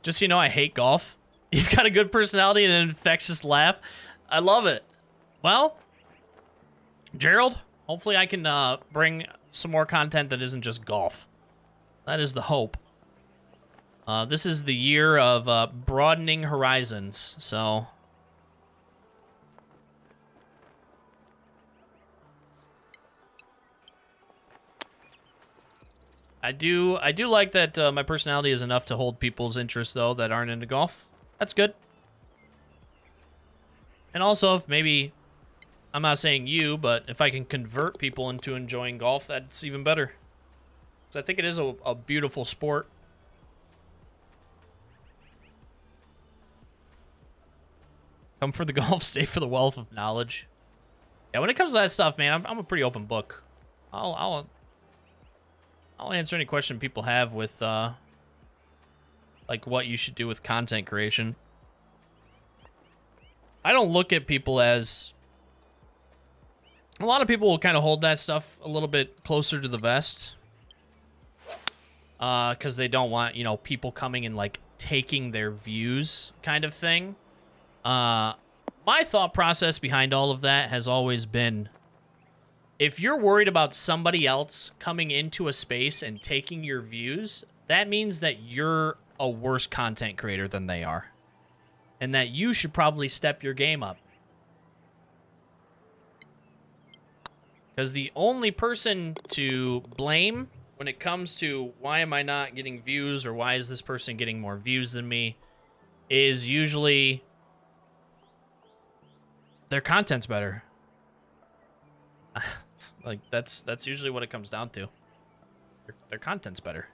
Just so you know, I hate golf. You've got a good personality and an infectious laugh. I love it. Well, Gerald, hopefully I can bring some more content that isn't just golf. That is the hope. This is the year of broadening horizons, so I do like that my personality is enough to hold people's interest, though, that aren't into golf. That's good. And also, if maybe, I'm not saying you, but if I can convert people into enjoying golf, that's even better. So I think it is a beautiful sport. Come for the golf, stay for the wealth of knowledge. Yeah, when it comes to that stuff, man, I'm a pretty open book. I'll answer any question people have with, like, what you should do with content creation. I don't look at people as... A lot of people will kind of hold that stuff a little bit closer to the vest. Because they don't want, you know, people coming and, like, taking their views kind of thing. My thought process behind all of that has always been... If you're worried about somebody else coming into a space and taking your views, that means that you're a worse content creator than they are. And that you should probably step your game up. Because the only person to blame when it comes to why am I not getting views or why is this person getting more views than me is usually their content's better. Like, that's usually what it comes down to. Their content's better.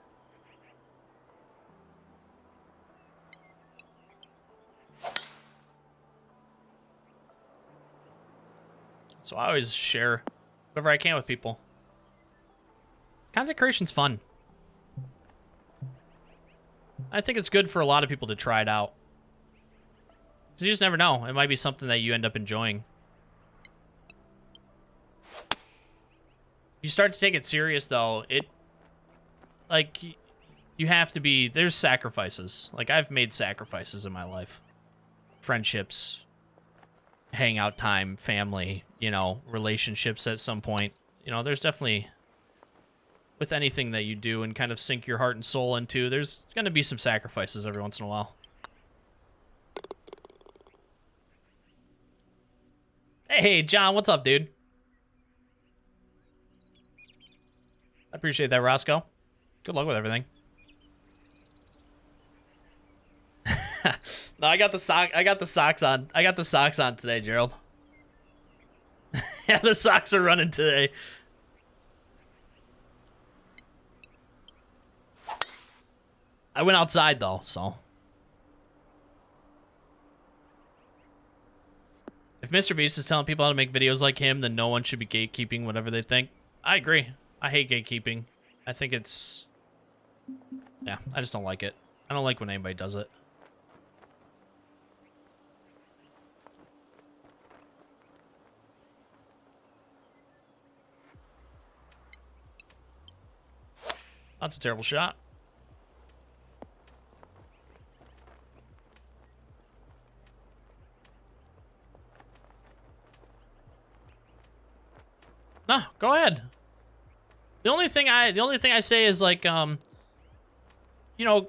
So I always share whatever I can with people. Content creation's fun. I think it's good for a lot of people to try it out. Because you just never know. It might be something that you end up enjoying. You start to take it serious, though, like, you have to be, there's sacrifices. Like, I've made sacrifices in my life. Friendships, hangout time, family, you know, relationships at some point. You know, there's definitely, with anything that you do and kind of sink your heart and soul into, there's going to be some sacrifices every once in a while. Hey, John, what's up, dude? I appreciate that, Roscoe. Good luck with everything. No, I got the socks on. I got the socks on today, Gerald. Yeah, the socks are running today. I went outside though, so. If Mr. Beast is telling people how to make videos like him, then no one should be gatekeeping whatever they think. I agree. I hate gatekeeping. I think it's... yeah, I just don't like it. I don't like when anybody does it. That's a terrible shot. No, go ahead. The only thing I say is like, you know,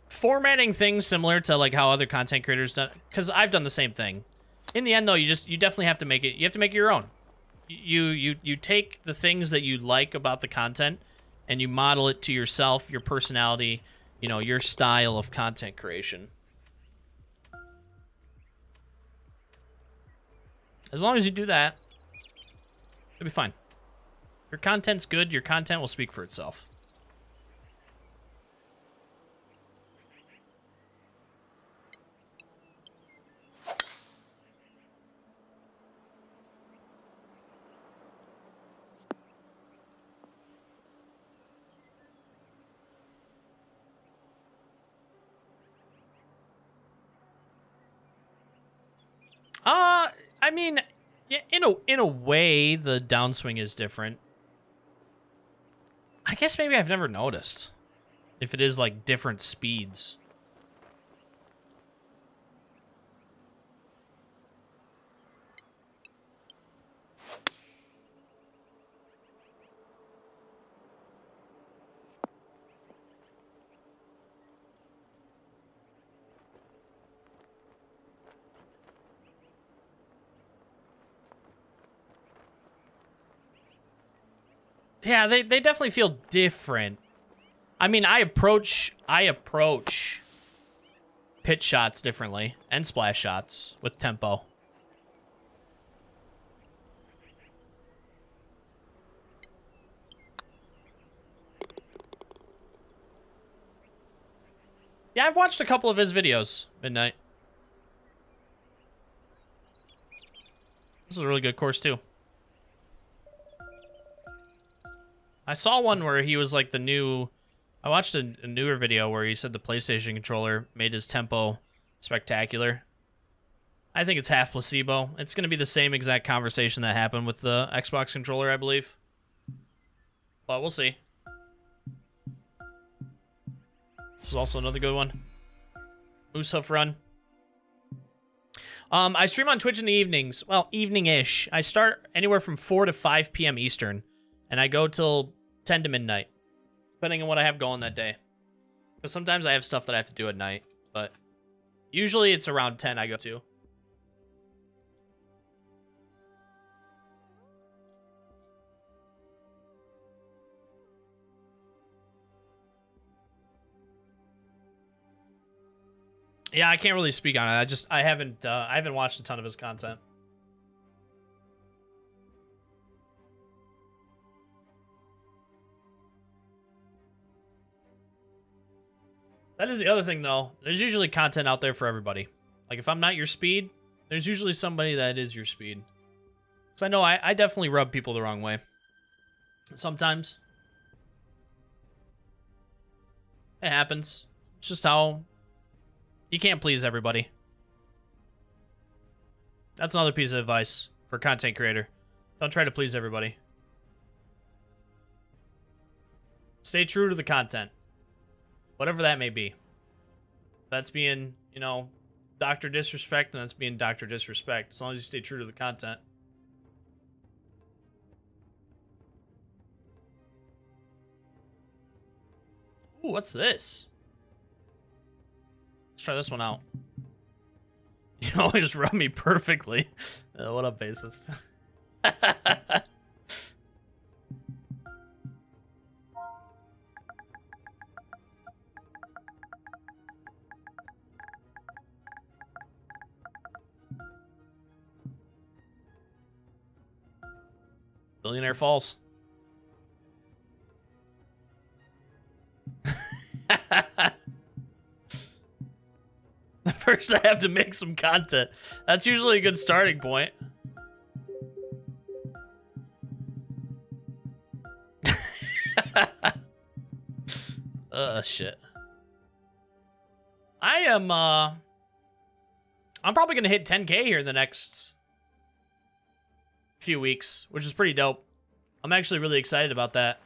formatting things similar to like how other content creators done, because I've done the same thing. In the end, though, you definitely have to make it. You have to make it your own. You take the things that you like about the content, and you model it to yourself, your personality, you know, your style of content creation. As long as you do that, it'll be fine. If your content's good, your content will speak for itself. I mean, yeah, in a way, the downswing is different. I guess maybe I've never noticed if it is like different speeds. Yeah, they definitely feel different. I mean, I approach pitch shots differently and splash shots with tempo. Yeah, I've watched a couple of his videos, Midnight. This is a really good course, too. I saw one where he was like the new... I watched a newer video where he said the PlayStation controller made his tempo spectacular. I think it's half placebo. It's going to be the same exact conversation that happened with the Xbox controller, I believe. But we'll see. This is also another good one. Moose Hoof Run. I stream on Twitch in the evenings. Well, evening-ish. I start anywhere from 4 to 5 p.m. Eastern. And I go till 10 to midnight. Depending on what I have going that day. Because sometimes I have stuff that I have to do at night. But usually it's around 10 I go to. Yeah, I can't really speak on it. I haven't watched a ton of his content. That is the other thing, though. There's usually content out there for everybody. Like, if I'm not your speed, there's usually somebody that is your speed. Because I know I definitely rub people the wrong way. Sometimes. It happens. It's just how... You can't please everybody. That's another piece of advice for a content creator. Don't try to please everybody. Stay true to the content. Whatever that may be. If that's being, you know, Dr. Disrespect, then that's being Dr. Disrespect. As long as you stay true to the content. Ooh, what's this? Let's try this one out. You always rub me perfectly. What up, bassist? Billionaire Falls. First, I have to make some content. That's usually a good starting point. Shit. I'm probably gonna hit 10K here in the next few weeks, which is pretty dope. I'm actually really excited about that.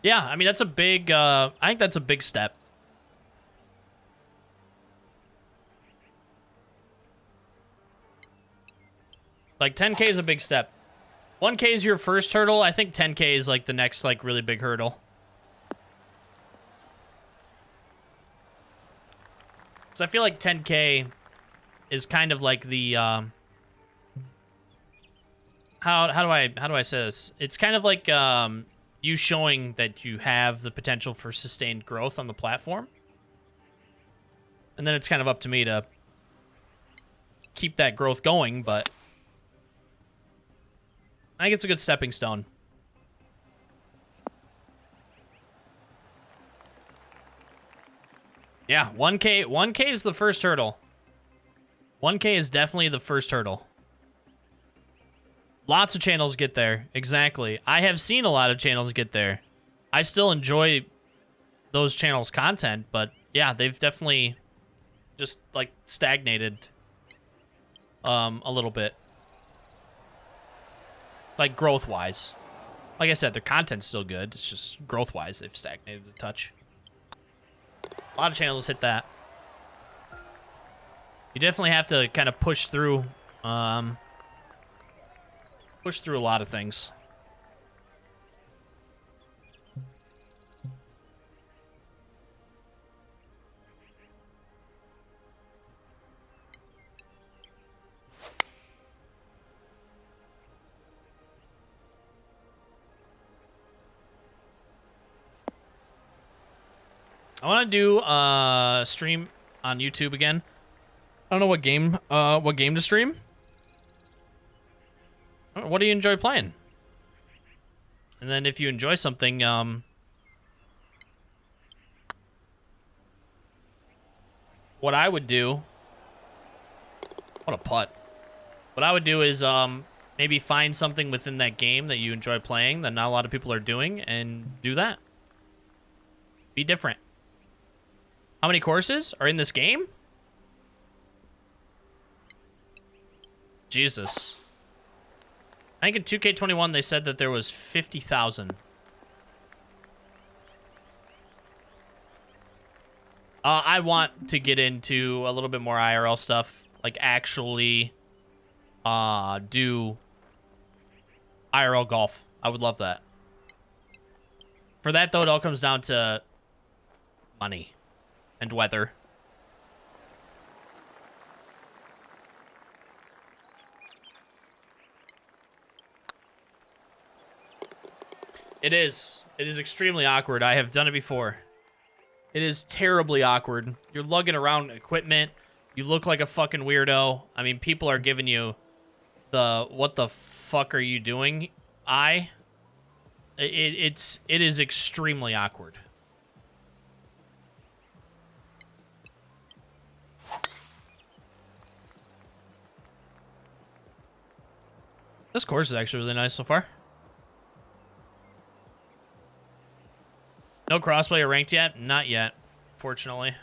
Yeah, I mean, that's a big, I think that's a big step. Like, 10K is a big step. 1K is your first hurdle. I think 10K is, like, the next, like, really big hurdle. Because I feel like 10K is kind of like the, how do I say this? It's kind of like, you showing that you have the potential for sustained growth on the platform. And then it's kind of up to me to keep that growth going, but I think it's a good stepping stone. Yeah, 1K is the first hurdle. 1K is definitely the first hurdle. Lots of channels get there. Exactly. I have seen a lot of channels get there. I still enjoy those channels' content, but yeah, they've definitely just, like, stagnated a little bit. Like, growth-wise. Like I said, their content's still good. It's just growth-wise, they've stagnated a touch. A lot of channels hit that. You definitely have to kind of push through... push through a lot of things. I want to do stream on YouTube again. I don't know what game to stream. What do you enjoy playing? And then if you enjoy something, what I would do... What a putt. What I would do is maybe find something within that game that you enjoy playing that not a lot of people are doing, and do that. Be different. How many courses are in this game? Jesus. I think in 2K21 they said that there was 50,000. I want to get into a little bit more IRL stuff, like actually do IRL golf. I would love that. For that, though, it all comes down to money and weather. It is. It is extremely awkward. I have done it before. It is terribly awkward. You're lugging around equipment. You look like a fucking weirdo. I mean, people are giving you the "what the fuck are you doing?" eye. It is extremely awkward. This course is actually really nice so far. No crossplay or ranked yet? Not yet, fortunately.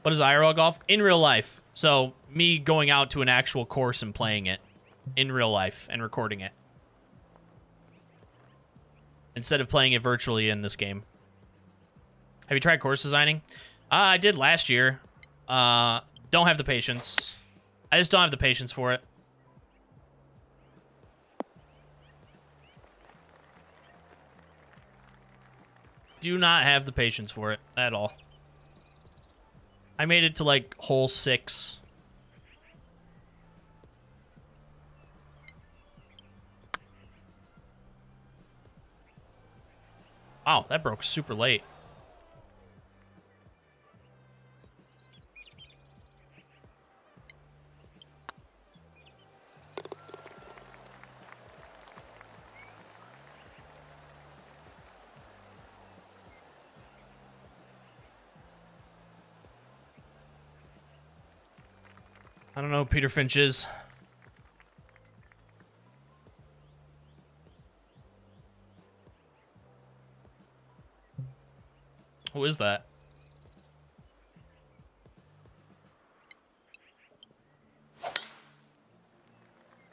What is IRL golf? In real life. So, me going out to an actual course and playing it in real life and recording it. Instead of playing it virtually in this game. Have you tried course designing? I did last year. Don't have the patience. I just don't have the patience for it. Do not have the patience for it at all. I made it to like hole 6. Wow, that broke super late. I don't know who Peter Finch is. Who is that?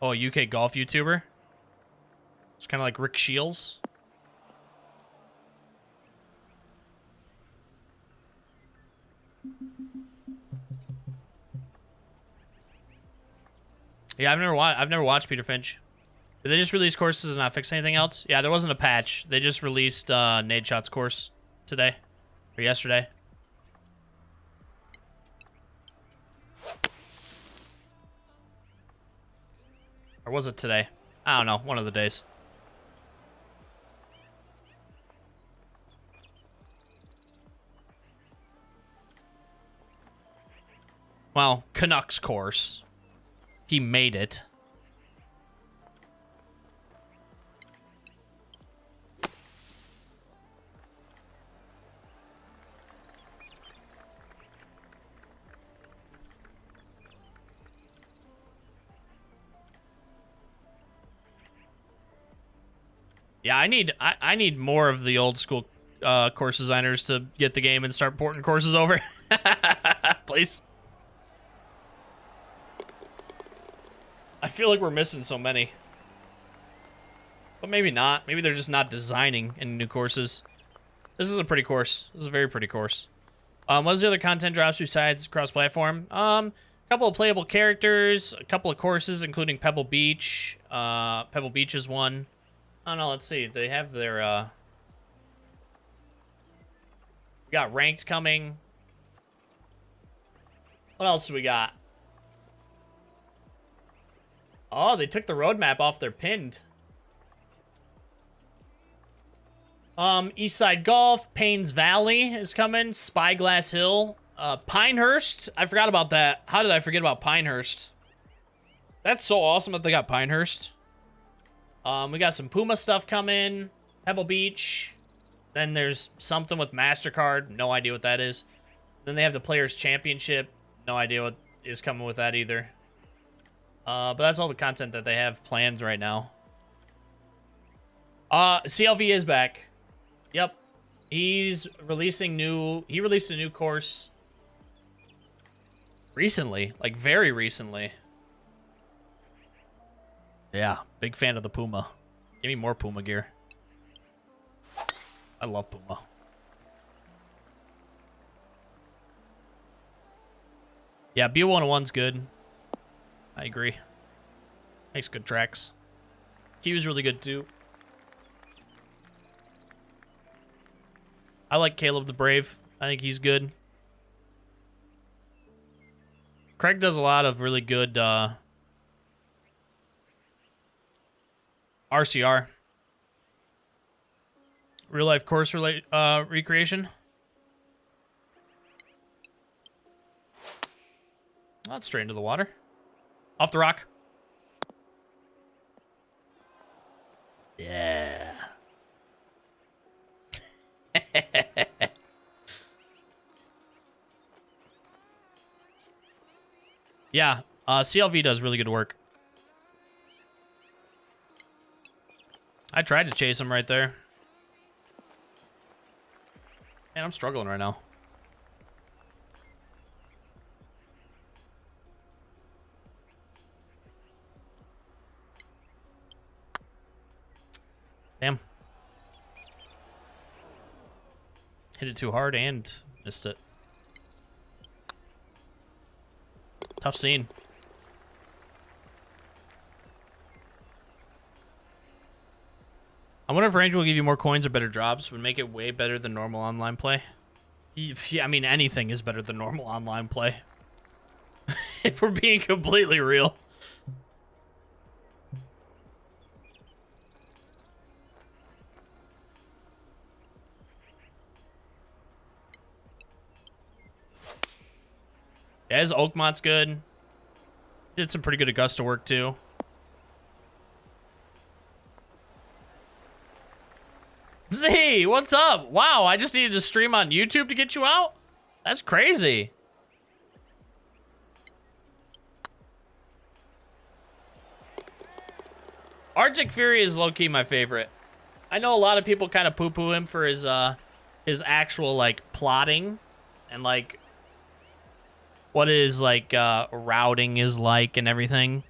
Oh, a UK golf YouTuber? It's kind of like Rick Shields. Yeah, I've never watched Peter Finch. Did they just release courses and not fix anything else? Yeah, there wasn't a patch. They just released Nade Shot's course today. Or yesterday. Or was it today? I don't know. One of the days. Well, Canucks course. He made it. Yeah, I need more of the old school course designers to get the game and start porting courses over. Please. I feel like we're missing so many. But maybe not. Maybe they're just not designing any new courses. This is a pretty course. This is a very pretty course. What's the other content drops besides cross-platform? A couple of playable characters, a couple of courses, including Pebble Beach. Pebble Beach is one. Oh, no, let's see. They have their, we got ranked coming. What else do we got? Oh, they took the roadmap off their pinned. Eastside Golf, Paynes Valley is coming. Spyglass Hill. Pinehurst. I forgot about that. How did I forget about Pinehurst? That's so awesome that they got Pinehurst. We got some Puma stuff coming. Pebble Beach. Then there's something with MasterCard. No idea what that is. Then they have the Players Championship. No idea what is coming with that either. But that's all the content that they have planned right now. CLV is back. Yep. He's releasing new... He released a new course recently. Like, very recently. Yeah, big fan of the Puma. Give me more Puma gear. I love Puma. Yeah, B101's good. I agree. Makes good tracks. He was really good too. I like Caleb the Brave. I think he's good. Craig does a lot of really good RCR. Real life course recreation. That's straight into the water. Off the rock. Yeah. Yeah. CLV does really good work. I tried to chase him right there. Man, I'm struggling right now. Damn. Hit it too hard and missed it. Tough scene. I wonder if range will give you more coins or better drops. Would make it way better than normal online play. Yeah, I mean, anything is better than normal online play. If we're being completely real. Yeah, his Oakmont's good. Did some pretty good Augusta work, too. Z, what's up? Wow, I just needed to stream on YouTube to get you out? That's crazy. Arctic Fury is low-key my favorite. I know a lot of people kind of poo-poo him for his actual, like, plotting and, like, what his, like, routing is like and everything.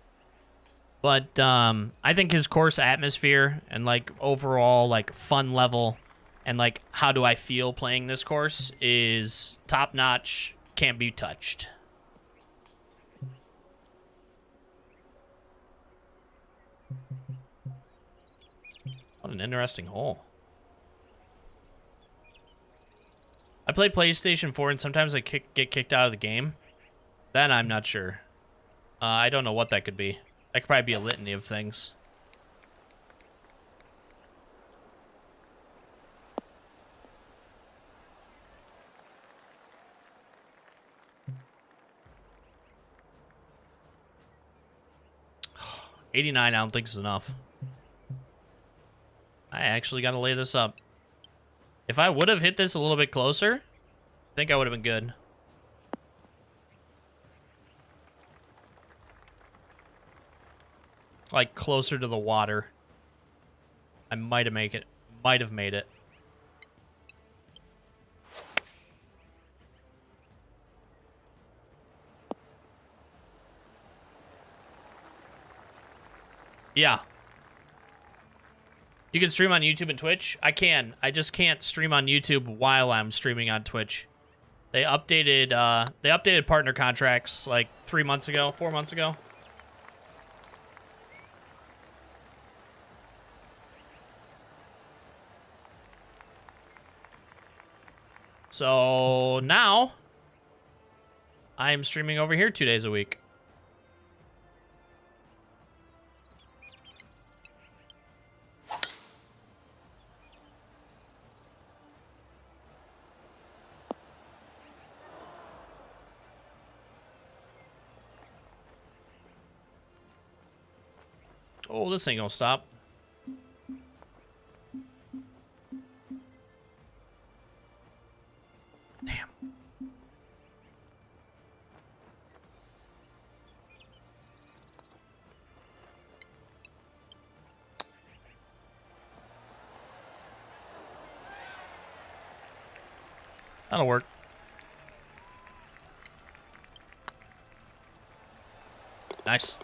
But I think his course atmosphere and, like, overall, like, fun level and, like, how do I feel playing this course is top-notch, can't be touched. What an interesting hole. I play PlayStation 4 and sometimes I get kicked out of the game. Then I'm not sure. I don't know what that could be. That could probably be a litany of things. $89, I don't think is enough. I actually got to lay this up. If I would have hit this a little bit closer, I think I would have been good. Like closer to the water. I might have made it. Yeah. You can stream on YouTube and Twitch? I can. I just can't stream on YouTube while I'm streaming on Twitch. They updated partner contracts like 4 months ago. So now I am streaming over here 2 days a week. Oh, this ain't gonna stop. Damn. That'll work. Nice.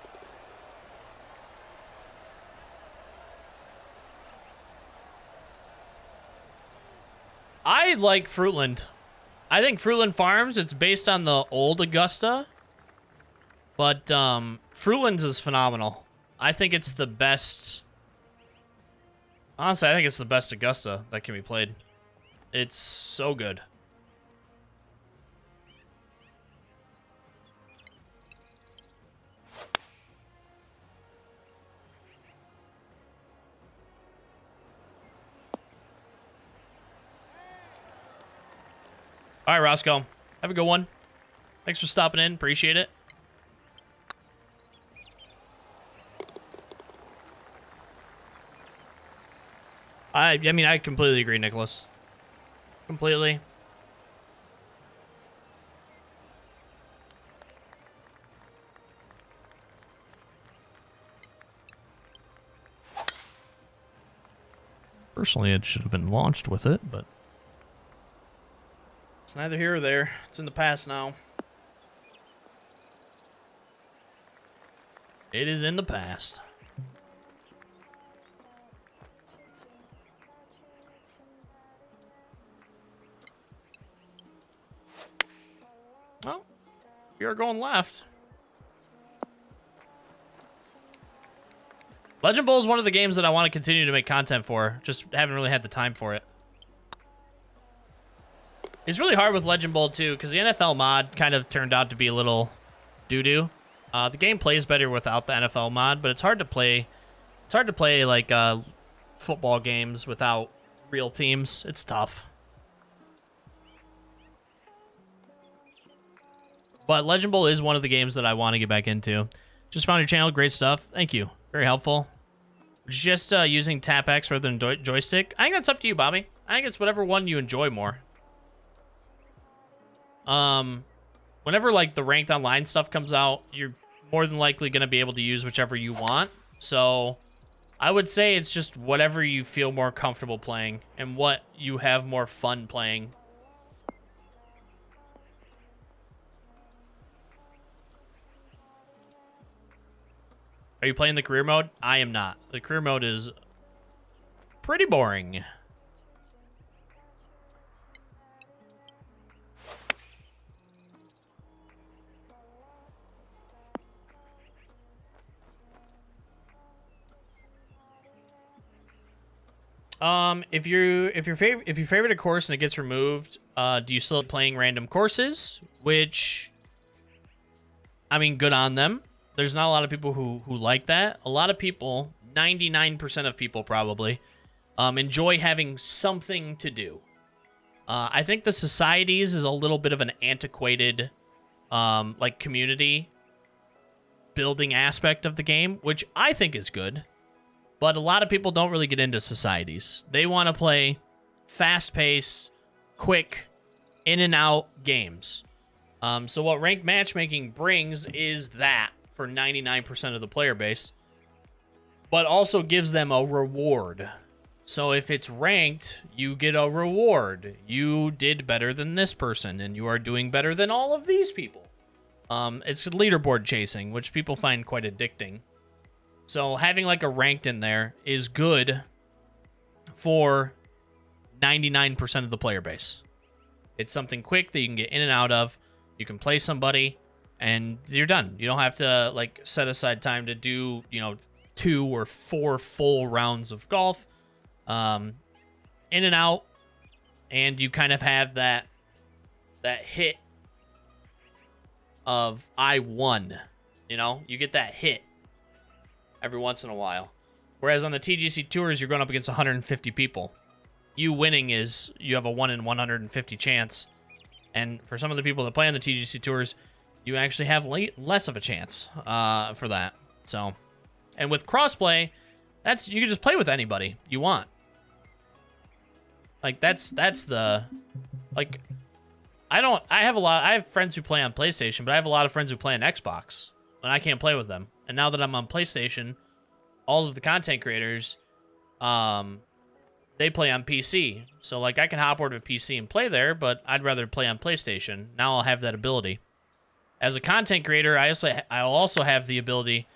I like Fruitland. I think Fruitland Farms, it's based on the old Augusta. But Fruitland's is phenomenal. I think it's the best. Honestly, I think it's the best Augusta that can be played. It's so good. All right, Roscoe. Have a good one. Thanks for stopping in. Appreciate it. I mean, I completely agree, Nicholas. Completely. Personally, it should have been launched with it, but it's neither here or there. It's in the past now. It is in the past. Well, you're going left. Legend Bowl is one of the games that I want to continue to make content for. Just haven't really had the time for it. It's really hard with Legend Bowl, too, because the NFL mod kind of turned out to be a little doo-doo. The game plays better without the NFL mod, but it's hard to play. It's hard to play, like, football games without real teams. It's tough. But Legend Bowl is one of the games that I want to get back into. Just found your channel. Great stuff. Thank you. Very helpful. Just using tap X rather than joystick. I think that's up to you, Bobby. I think it's whatever one you enjoy more. Whenever, like, the ranked online stuff comes out, you're more than likely going to be able to use whichever you want. So I would say it's just whatever you feel more comfortable playing and what you have more fun playing. Are you playing the career mode? I am not. The career mode is pretty boring. If your favorite a course and it gets removed, do you still playing random courses? Which, I mean, good on them. There's not a lot of people who like that. A lot of people, 99% of people probably, enjoy having something to do. I think the societies is a little bit of an antiquated, like, community building aspect of the game, which I think is good. But a lot of people don't really get into societies. They want to play fast-paced, quick, in-and-out games. So what ranked matchmaking brings is that for 99% of the player base, but also gives them a reward. So if it's ranked, you get a reward. You did better than this person, and you are doing better than all of these people. It's leaderboard chasing, which people find quite addicting. So having like a ranked in there is good for 99% of the player base. It's something quick that you can get in and out of. You can play somebody and you're done. You don't have to like set aside time to do, 2 or 4 full rounds of golf. In and out, and you kind of have that hit of I won. You get that hit every once in a while. Whereas on the TGC Tours, you're going up against 150 people. You winning is you have a 1 in 150 chance. And for some of the people that play on the TGC Tours, you actually have less of a chance for that. So, and with crossplay, you can just play with anybody you want. Like that's the like I have friends who play on PlayStation, but I have a lot of friends who play on Xbox, and I can't play with them. And now that I'm on PlayStation, all of the content creators they play on PC. So like I can hop over to PC and play there, but I'd rather play on PlayStation. Now I'll have that ability. As a content creator, I'll also have the ability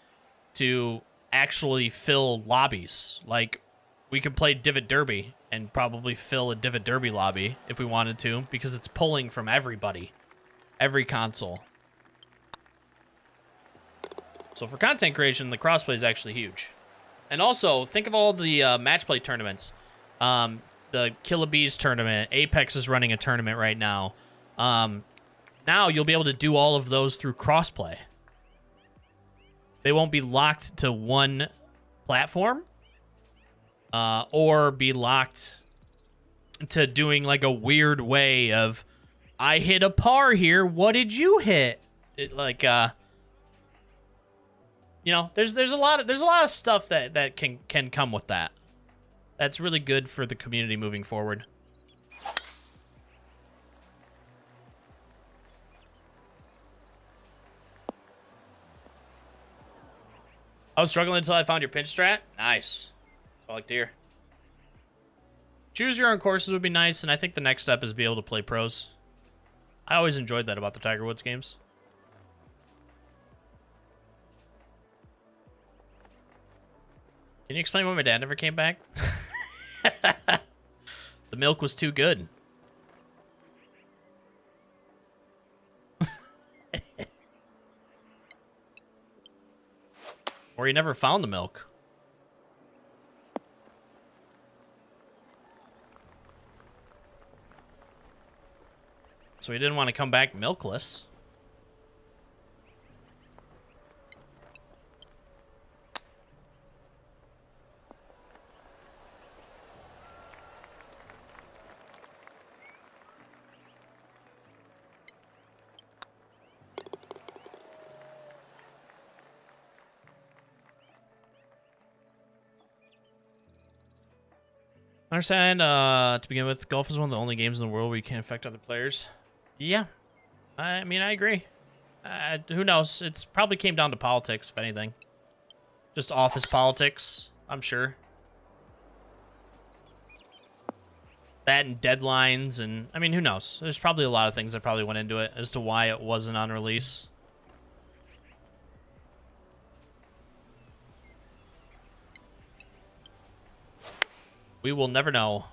to actually fill lobbies. Like we could play Divot Derby and probably fill a Divot Derby lobby if we wanted to, because it's pulling from everybody, every console. So for content creation, the crossplay is actually huge. And also, think of all the match play tournaments. The Killer Bees tournament, Apex is running a tournament right now. Now you'll be able to do all of those through crossplay. They won't be locked to one platform. Or be locked to doing like a weird way of, I hit a par here, what did you hit? There's a lot of stuff that can come with that. That's really good for the community moving forward. I was struggling until I found your pinch strat. Nice. I like to hear. Choose your own courses would be nice, and I think the next step is be able to play pros. I always enjoyed that about the Tiger Woods games. Can you explain why my dad never came back? The milk was too good. Or he never found the milk. So he didn't want to come back milkless. I understand, to begin with, golf is one of the only games in the world where you can't affect other players. Yeah. I mean, I agree. Who knows? It's probably came down to politics, if anything. Just office politics, I'm sure. That and deadlines, and, I mean, who knows? There's probably a lot of things that probably went into it as to why it wasn't on release. We will never know.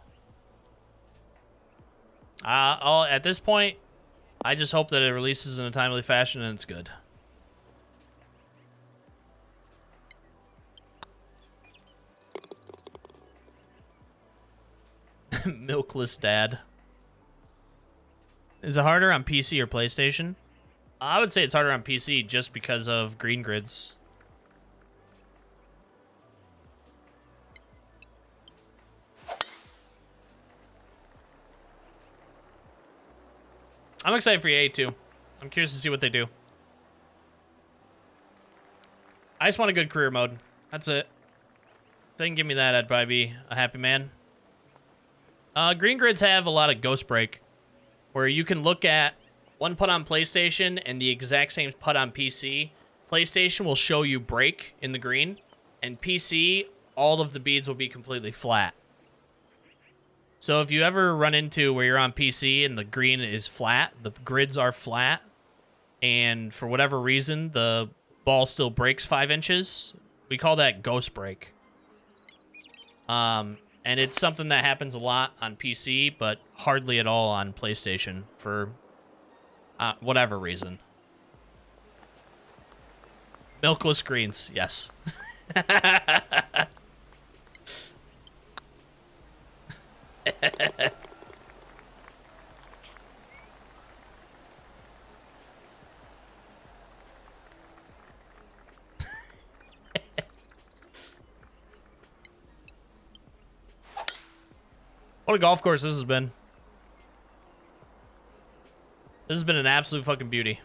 At this point, I just hope that it releases in a timely fashion and it's good. Milkless dad. Is it harder on PC or PlayStation? I would say it's harder on PC just because of green grids. I'm excited for EA too. I'm curious to see what they do. I just want a good career mode. That's it. If they can give me that, I'd probably be a happy man. Green grids have a lot of ghost break, where you can look at one putt on PlayStation and the exact same putt on PC. PlayStation will show you break in the green, and PC, all of the beads will be completely flat. So if you ever run into where you're on PC and the green is flat, the grids are flat, and for whatever reason, the ball still breaks 5 inches, we call that ghost break. And it's something that happens a lot on PC, but hardly at all on PlayStation for whatever reason. Milkless greens, yes. What a golf course this has been. This has been an absolute fucking beauty.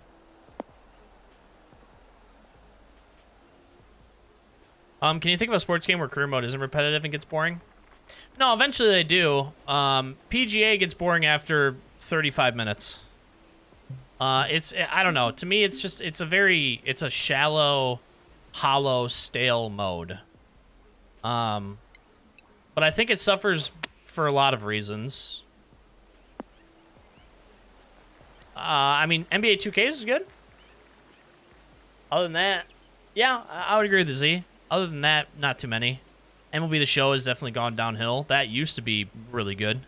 Can you think of a sports game where career mode isn't repetitive and gets boring? No, eventually they do. PGA gets boring after 35 minutes. I don't know. To me, it's a shallow, hollow, stale mode. But I think it suffers for a lot of reasons. I mean, NBA 2K is good. Other than that, yeah, I would agree with the Z. Other than that, not too many. MLB The Show has definitely gone downhill. That used to be really good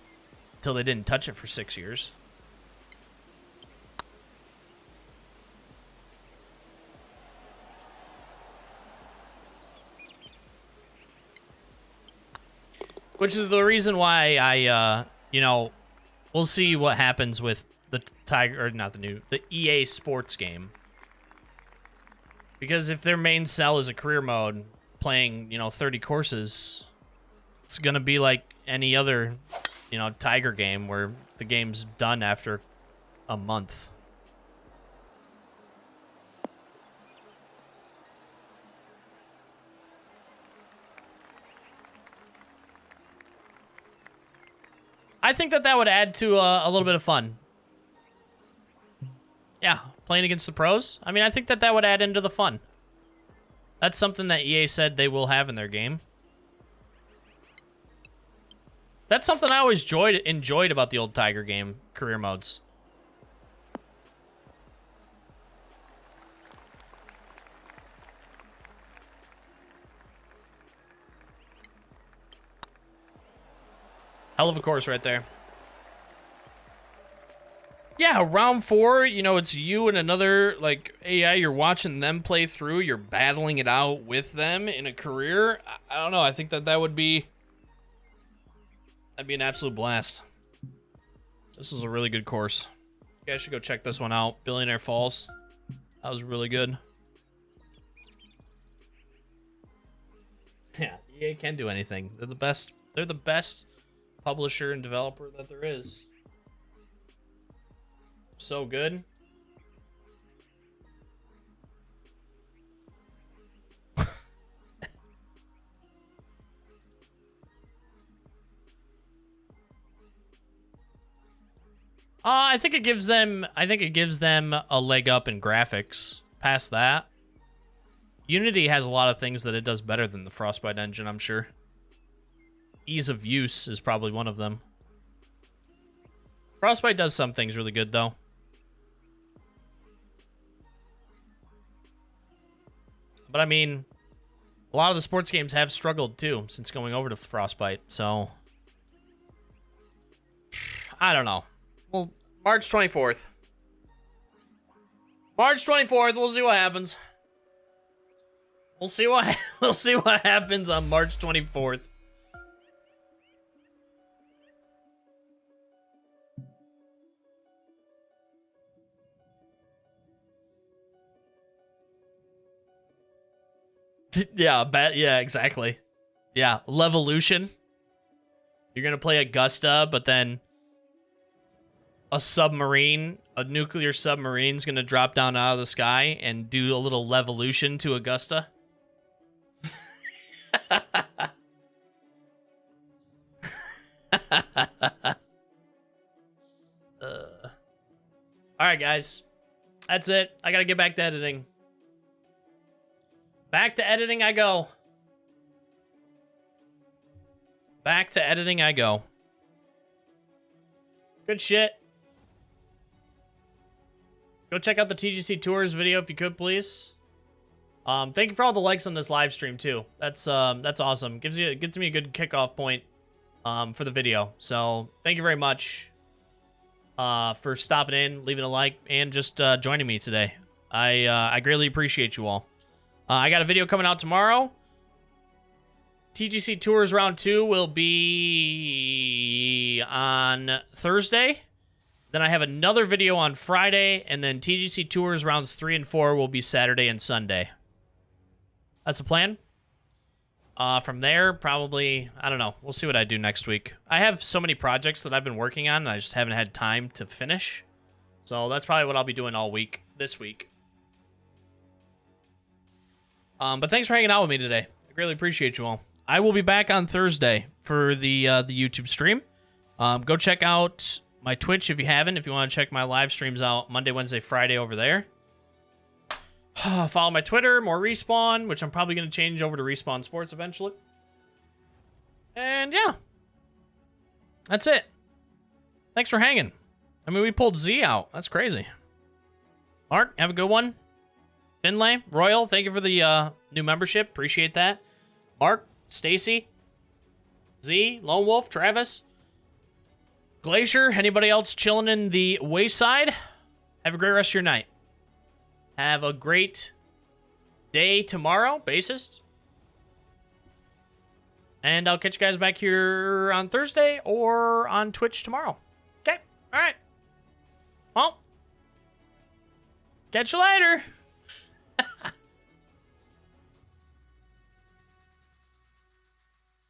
until they didn't touch it for 6 years. Which is the reason why I, we'll see what happens with the the EA Sports game. Because if their main sell is a career mode, playing, 30 courses, it's going to be like any other, Tiger game where the game's done after a month. I think that would add to a little bit of fun. Yeah, playing against the pros. I mean, I think that would add into the fun. That's something that EA said they will have in their game. That's something I always enjoyed about the old Tiger game, career modes. Hell of a course right there. Yeah, round 4, you know, it's you and another, like, AI. You're watching them play through. You're battling it out with them in a career. I don't know. I think that would be... That'd be an absolute blast. This is a really good course. You guys should go check this one out. Billionaire Falls. That was really good. Yeah, EA can do anything. They're the best. They're the best publisher and developer that there is. So good. I think it gives them a leg up in graphics. Past that, Unity has a lot of things that it does better than the Frostbite engine, I'm sure. Ease of use is probably one of them. Frostbite does some things really good, though. But I mean, a lot of the sports games have struggled too since going over to Frostbite, so I don't know. Well, March 24th. March 24th, we'll see what happens. We'll see what happens on March 24th. Yeah, exactly. Yeah, Levolution. You're gonna play Augusta, but then a submarine, a nuclear submarine's gonna drop down out of the sky and do a little Levolution to Augusta. Alright, guys. That's it. I gotta get back to editing. Back to editing I go. Back to editing I go. Good shit. Go check out the TGC Tours video if you could, please. Thank you for all the likes on this live stream too. That's awesome. Gets me a good kickoff point for the video. So thank you very much for stopping in, leaving a like, and just joining me today. I greatly appreciate you all. I got a video coming out tomorrow. TGC Tours Round 2 will be on Thursday. Then I have another video on Friday, and then TGC Tours Rounds 3 and 4 will be Saturday and Sunday. That's the plan. From there, probably, I don't know. We'll see what I do next week. I have so many projects that I've been working on, and I just haven't had time to finish. So that's probably what I'll be doing all week, this week. But thanks for hanging out with me today. I greatly appreciate you all. I will be back on Thursday for the YouTube stream. Go check out my Twitch if you haven't. If you want to check my live streams out Monday, Wednesday, Friday over there. Follow my Twitter, more Respawn, which I'm probably going to change over to Respawn Sports eventually. And yeah. That's it. Thanks for hanging. I mean, we pulled Z out. That's crazy. Mark, have a good one. Finlay, Royal, thank you for the new membership. Appreciate that. Mark, Stacy, Z, Lone Wolf, Travis, Glacier, anybody else chilling in the wayside? Have a great rest of your night. Have a great day tomorrow, bassist. And I'll catch you guys back here on Thursday or on Twitch tomorrow. Okay, all right. Well, catch you later.